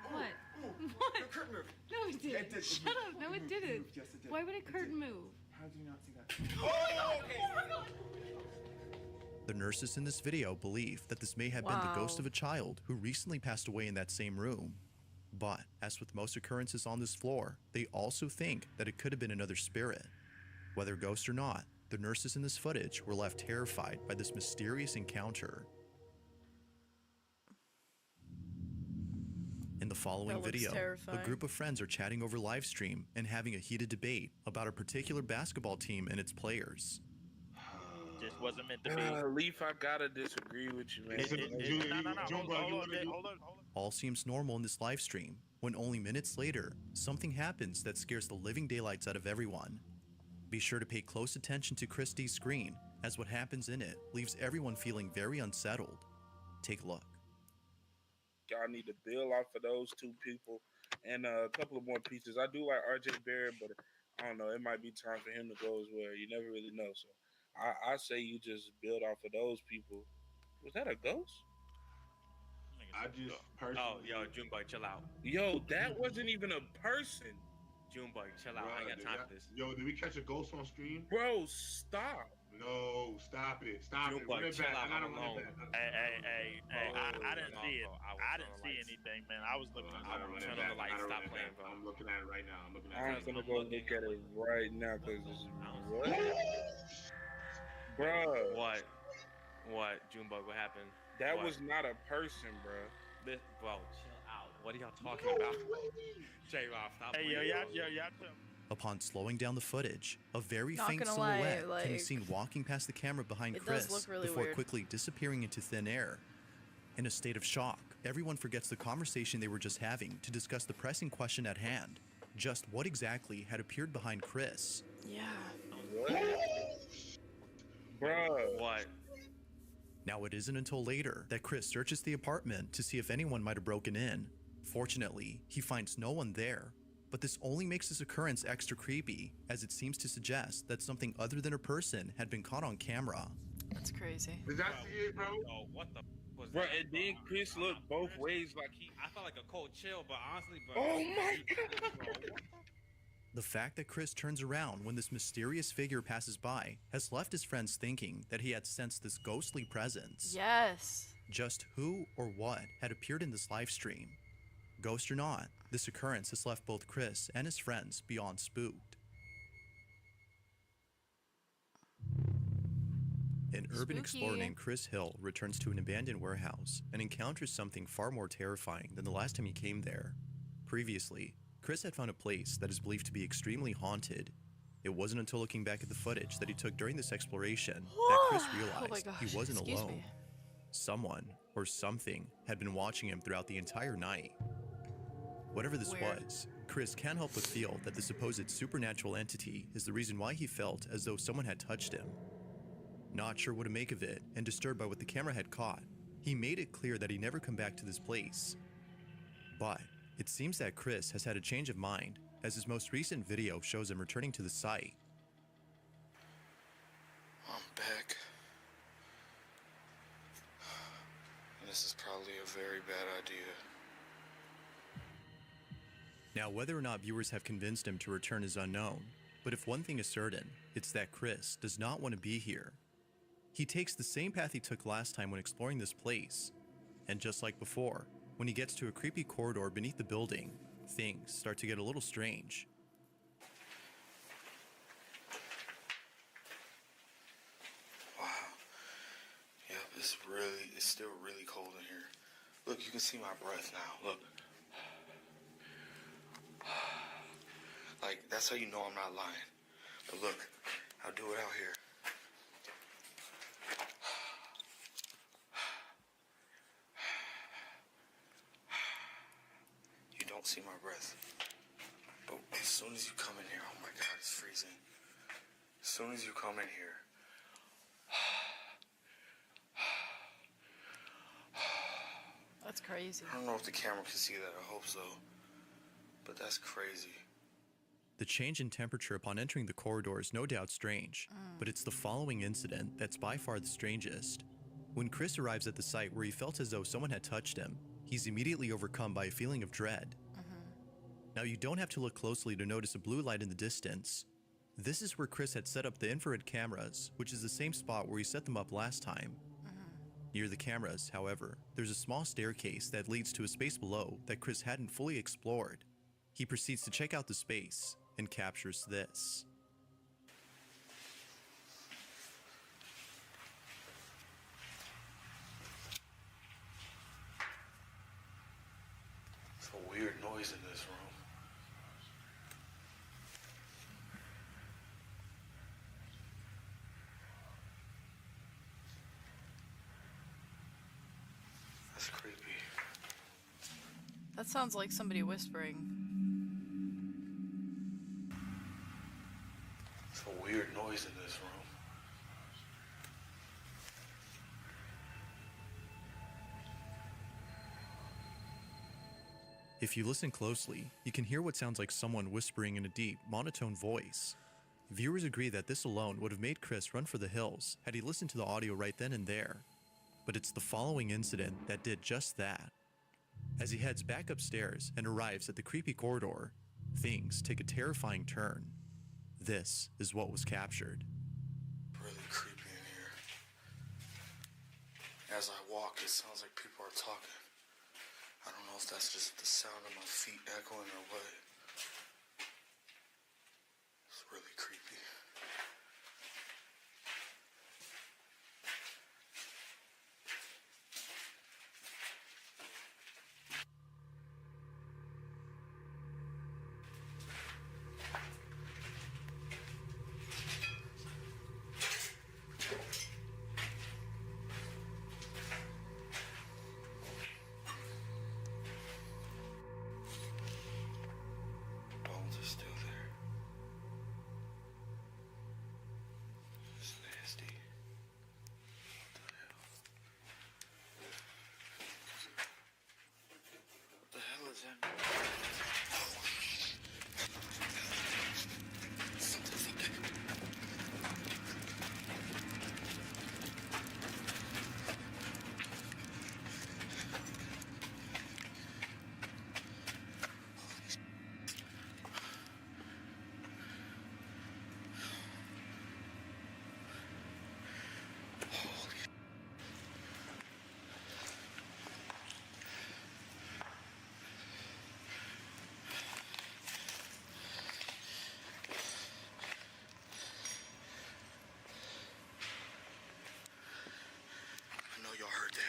What? What? The curtain moved. No, it didn't. It did. It Shut moved. up. No, it moved. didn't. Moved. Yes, it did. Why would a It curtain did. move? How did you not see that? Oh, okay. The nurses in this video believe that this may have been the ghost of a child who recently passed away in that same room. But, as with most occurrences on this floor, they also think that it could have been another spirit. Whether ghost or not, the nurses in this footage were left terrified by this mysterious encounter. In the following video, a group of friends are chatting over live stream and having a heated debate about a particular basketball team and its players. Just wasn't meant to be. Leaf, I gotta disagree with you, man. Hold on. All seems normal in this live stream, when only minutes later, something happens that scares the living daylights out of everyone. Be sure to pay close attention to Christie's screen, as what happens in it leaves everyone feeling very unsettled. Take a look. Y'all need to bill off for those two people and a couple of more pieces. I do like RJ Barrett, but I don't know. It might be time for him to go as well. You never really know. So I say you just build off of those people. Was that a ghost? I just personally. Oh, yo, Junebug, chill out. Yo, that wasn't even a person. Junebug, chill out. I ain't got time for this. Yo, did we catch a ghost on stream? Bro, stop. No, stop it. Stop it. Run it back. I gotta run it back. Hey, I didn't see it. I didn't see anything, man. I was looking. I gotta run it back. Stop playing, bro. I'm looking at it right now. I'm gonna go look at it right now because this is what? Bruh. What? Junebug, what happened? That was not a person, bro. Bro, chill out. What are y'all talking about? J-Rob, stop. Hey, yo. Upon slowing down the footage, a very Not faint gonna lie, silhouette can be like, seen walking past the camera behind it does Chris look really before weird. quickly disappearing into thin air. In a state of shock, everyone forgets the conversation they were just having to discuss the pressing question at hand. Just what exactly had appeared behind Chris? Yeah. What? Bruh. What? Now it isn't until later that Chris searches the apartment to see if anyone might have broken in. Fortunately, he finds no one there. But this only makes this occurrence extra creepy, as it seems to suggest that something other than a person had been caught on camera. That's crazy. Did that see it, bro? Oh, what the was Bro, that? and then Chris looked both ways like he. I felt like a cold chill, but honestly, bro. Oh my god! The fact that Chris turns around when this mysterious figure passes by has left his friends thinking that he had sensed this ghostly presence. Yes. Just who or what had appeared in this live stream? Ghost or not, this occurrence has left both Chris and his friends beyond spooked. An urban explorer named Chris Hill returns to an abandoned warehouse and encounters something far more terrifying than the last time he came there. Previously, Chris had found a place that is believed to be extremely haunted. It wasn't until looking back at the footage that he took during this exploration that Chris realized he wasn't alone. Someone or something had been watching him throughout the entire night. Whatever this was, Chris can't help but feel that the supposed supernatural entity is the reason why he felt as though someone had touched him. Not sure what to make of it and disturbed by what the camera had caught, he made it clear that he'd never come back to this place. But it seems that Chris has had a change of mind, as his most recent video shows him returning to the site. I'm back. This is probably a very bad idea. Now, whether or not viewers have convinced him to return is unknown, but if one thing is certain, it's that Chris does not want to be here. He takes the same path he took last time when exploring this place, and just like before, when he gets to a creepy corridor beneath the building, things start to get a little strange. Wow. Yep, it's still really cold in here. Look, you can see my breath now. Look. Like, that's how you know I'm not lying. But look, I'll do it out here. You don't see my breath. But as soon as you come in here, oh my God, it's freezing. As soon as you come in here, That's crazy. I don't know if the camera can see that. I hope so. But that's crazy. The change in temperature upon entering the corridor is no doubt strange, but it's the following incident that's by far the strangest. When Chris arrives at the site where he felt as though someone had touched him, he's immediately overcome by a feeling of dread. Now, you don't have to look closely to notice a blue light in the distance. This is where Chris had set up the infrared cameras, which is the same spot where he set them up last time. Near the cameras, however, there's a small staircase that leads to a space below that Chris hadn't fully explored. He proceeds to check out the space and captures this. It's a weird noise in this room. That's creepy. That sounds like somebody whispering. It's a weird noise in this room. If you listen closely, you can hear what sounds like someone whispering in a deep, monotone voice. Viewers agree that this alone would have made Chris run for the hills had he listened to the audio right then and there. But it's the following incident that did just that. As he heads back upstairs and arrives at the creepy corridor, things take a terrifying turn. This is what was captured. Really creepy in here. As I walk, it sounds like people are talking. I don't know if that's just the sound of my feet echoing or what. It's really creepy. Bones are still there. It's nasty. What the hell is that? I know y'all heard that.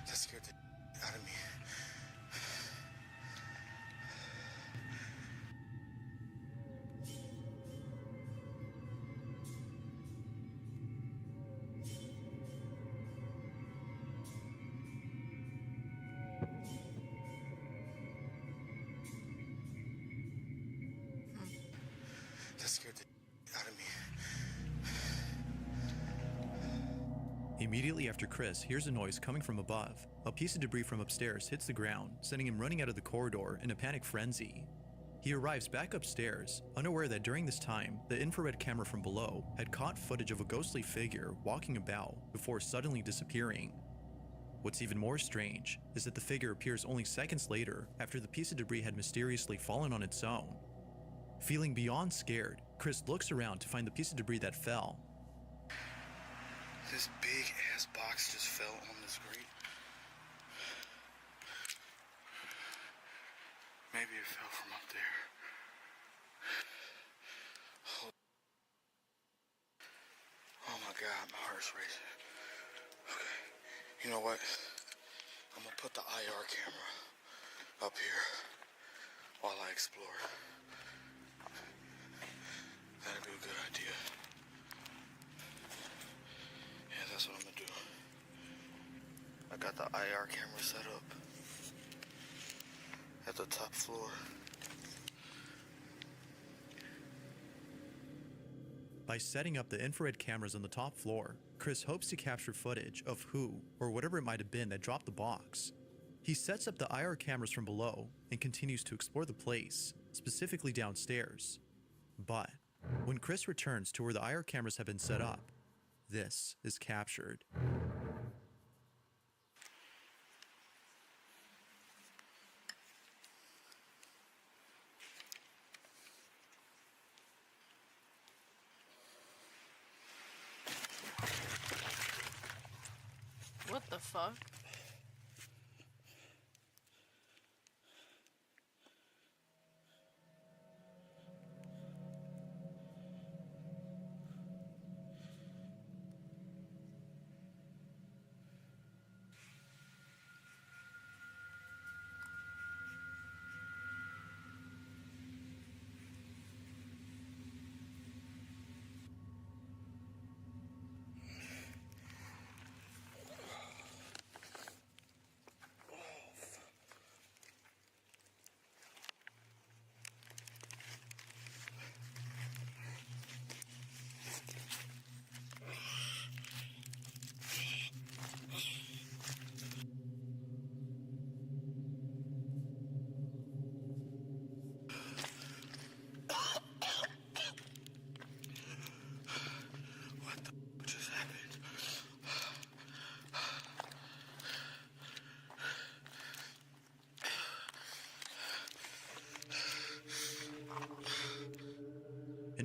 That scared the out of me. That scared the out of me. Immediately after Chris hears a noise coming from above, a piece of debris from upstairs hits the ground, sending him running out of the corridor in a panic frenzy. He arrives back upstairs, unaware that during this time, the infrared camera from below had caught footage of a ghostly figure walking about before suddenly disappearing. What's even more strange is that the figure appears only seconds later after the piece of debris had mysteriously fallen on its own. Feeling beyond scared, Chris looks around to find the piece of debris that fell. This big ass box just fell on the screen. Maybe it fell from up there. Oh my God, my heart's racing. Okay, you know what? I'm gonna put the IR camera up here while I explore. That'd be a good idea. Yeah, that's what I'm gonna do. I got the IR camera set up at the top floor. By setting up the infrared cameras on the top floor, Chris hopes to capture footage of who, or whatever it might have been that dropped the box. He sets up the IR cameras from below and continues to explore the place, specifically downstairs. But when Chris returns to where the IR cameras have been set up, this is captured. What the fuck?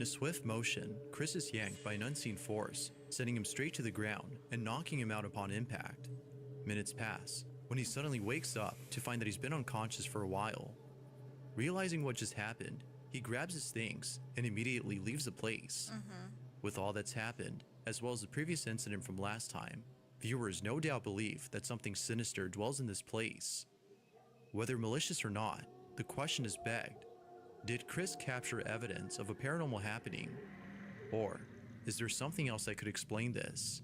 In a swift motion, Chris is yanked by an unseen force, sending him straight to the ground and knocking him out upon impact. Minutes pass, when he suddenly wakes up to find that he's been unconscious for a while. Realizing what just happened, he grabs his things and immediately leaves the place. With all that's happened, as well as the previous incident from last time, viewers no doubt believe that something sinister dwells in this place. Whether malicious or not, the question is begged: did Chris capture evidence of a paranormal happening? Or is there something else that could explain this?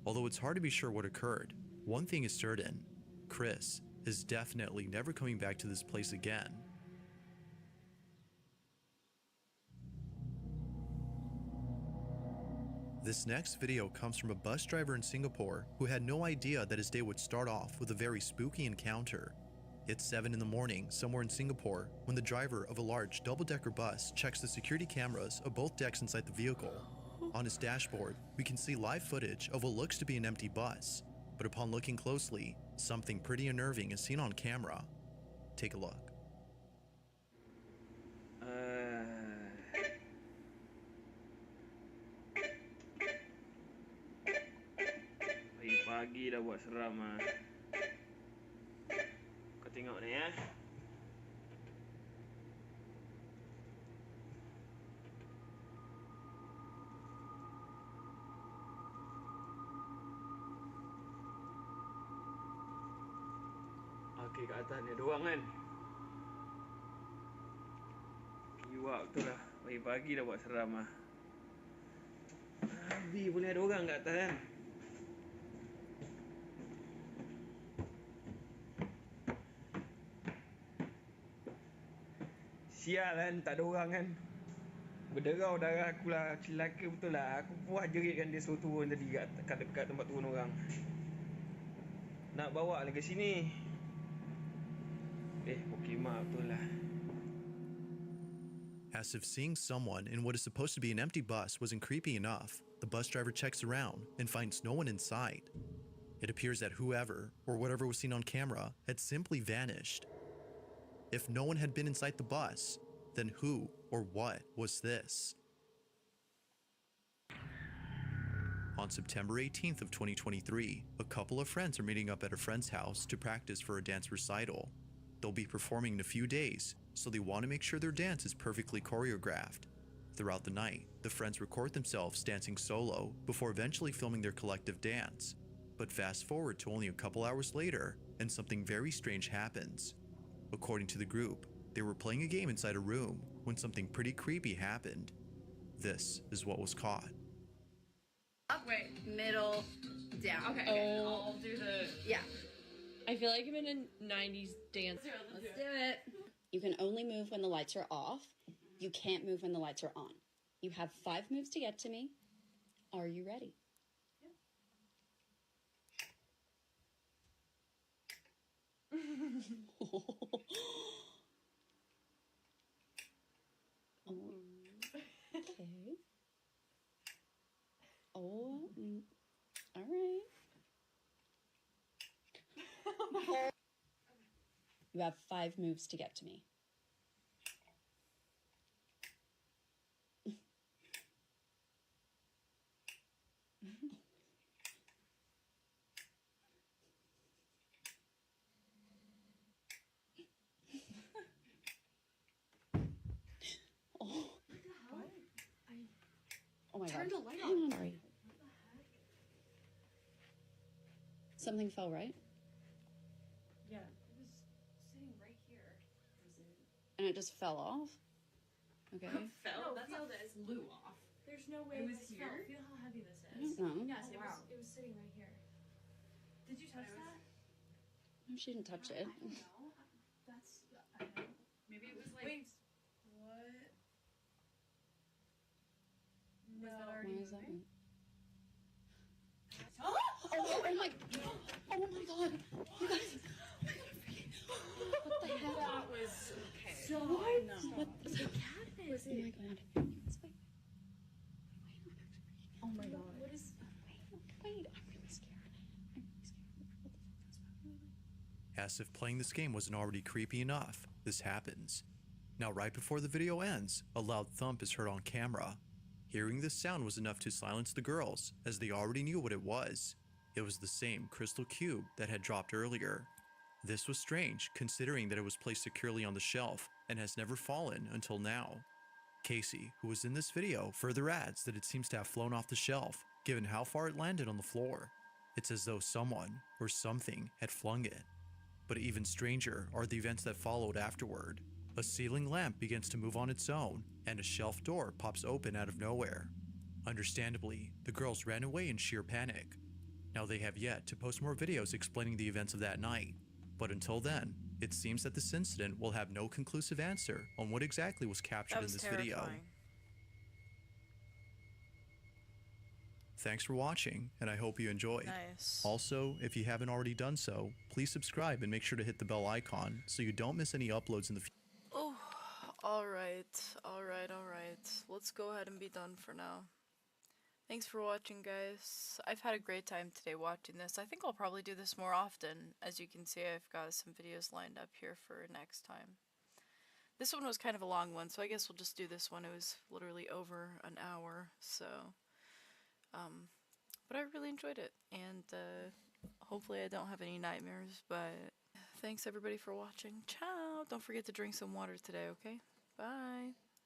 Although it's hard to be sure what occurred, one thing is certain: Chris is definitely never coming back to this place again. This next video comes from a bus driver in Singapore who had no idea that his day would start off with a very spooky encounter. It's 7 in the morning somewhere in Singapore when the driver of a large double-decker bus checks the security cameras of both decks inside the vehicle. On his dashboard, we can see live footage of what looks to be an empty bus, but upon looking closely, something pretty unnerving is seen on camera. Take a look. Pagi dah buat seram ah. Kau tengok ni ya. Okey, kat atas ni ada orang kan. Kiwak betul lah. Pagi-pagi dah buat seram ah. Habis boleh ada orang kat atas kan. Sial kan, tak ada orang kan. Berderau darah aku lah, celaka betul lah. Aku puas jeritkan dia suruh turun tadi kat tempat turun orang. Nak bawa lagi sini. Pokemon betul lah. As if seeing someone in what is supposed to be an empty bus wasn't creepy enough, the bus driver checks around and finds no one inside. It appears that whoever, or whatever was seen on camera, had simply vanished. If no one had been inside the bus, then who or what was this? On September 18th of 2023, a couple of friends are meeting up at a friend's house to practice for a dance recital. They'll be performing in a few days, so they want to make sure their dance is perfectly choreographed. Throughout the night, the friends record themselves dancing solo before eventually filming their collective dance. But fast forward to only a couple hours later, and something very strange happens. According to the group, they were playing a game inside a room when something pretty creepy happened. This is what was caught. Up, wait, middle, down. Okay, I'll do the... Yeah. I feel like I'm in a 90s dance. Let's do it. You can only move when the lights are off. You can't move when the lights are on. You have 5 moves to get to me. Are you ready? Okay. All right. You have 5 moves to get to me. Oh my God. Turn the light Hang on. on, sorry. Something fell, right? Yeah, it was sitting right here. And it just fell off? Okay. Fell? No, That's feel not this. flew off. There's no way It was this here? fell. Feel how heavy this I is. don't know. Yes, Oh, wow. it was sitting right here. Did you touch that? No, she didn't touch it. I don't know. That's, I don't know. Maybe it was like... Wait. What? No. Was that already Why is that? moving? Oh, oh my God. Oh my God. You guys. What the heck? That was okay. So what? No. What the cat was it? Oh my God. Oh my God. What is... Wait. I'm really scared. I'm really scared. What the fuck? As if playing this game wasn't already creepy enough, this happens. Now, right before the video ends, a loud thump is heard on camera. Hearing this sound was enough to silence the girls, as they already knew what it was. It was the same crystal cube that had dropped earlier. This was strange, considering that it was placed securely on the shelf and has never fallen until now. Casey, who was in this video, further adds that it seems to have flown off the shelf, given how far it landed on the floor. It's as though someone or something had flung it. But even stranger are the events that followed afterward. A ceiling lamp begins to move on its own, and a shelf door pops open out of nowhere. Understandably, the girls ran away in sheer panic. Now, they have yet to post more videos explaining the events of that night, but until then, it seems that this incident will have no conclusive answer on what exactly was captured in this video. Thanks for watching, and I hope you enjoyed. Nice. Also, if you haven't already done so, please subscribe and make sure to hit the bell icon so you don't miss any uploads in the future. Oh, alright. Let's go ahead and be done for now. Thanks for watching, guys. I've had a great time today watching this. I think I'll probably do this more often. As you can see, I've got some videos lined up here for next time. This one was kind of a long one, so I guess we'll just do this one. It was literally over an hour, so... but I really enjoyed it, and hopefully I don't have any nightmares, but thanks everybody for watching. Ciao! Don't forget to drink some water today, okay? Bye!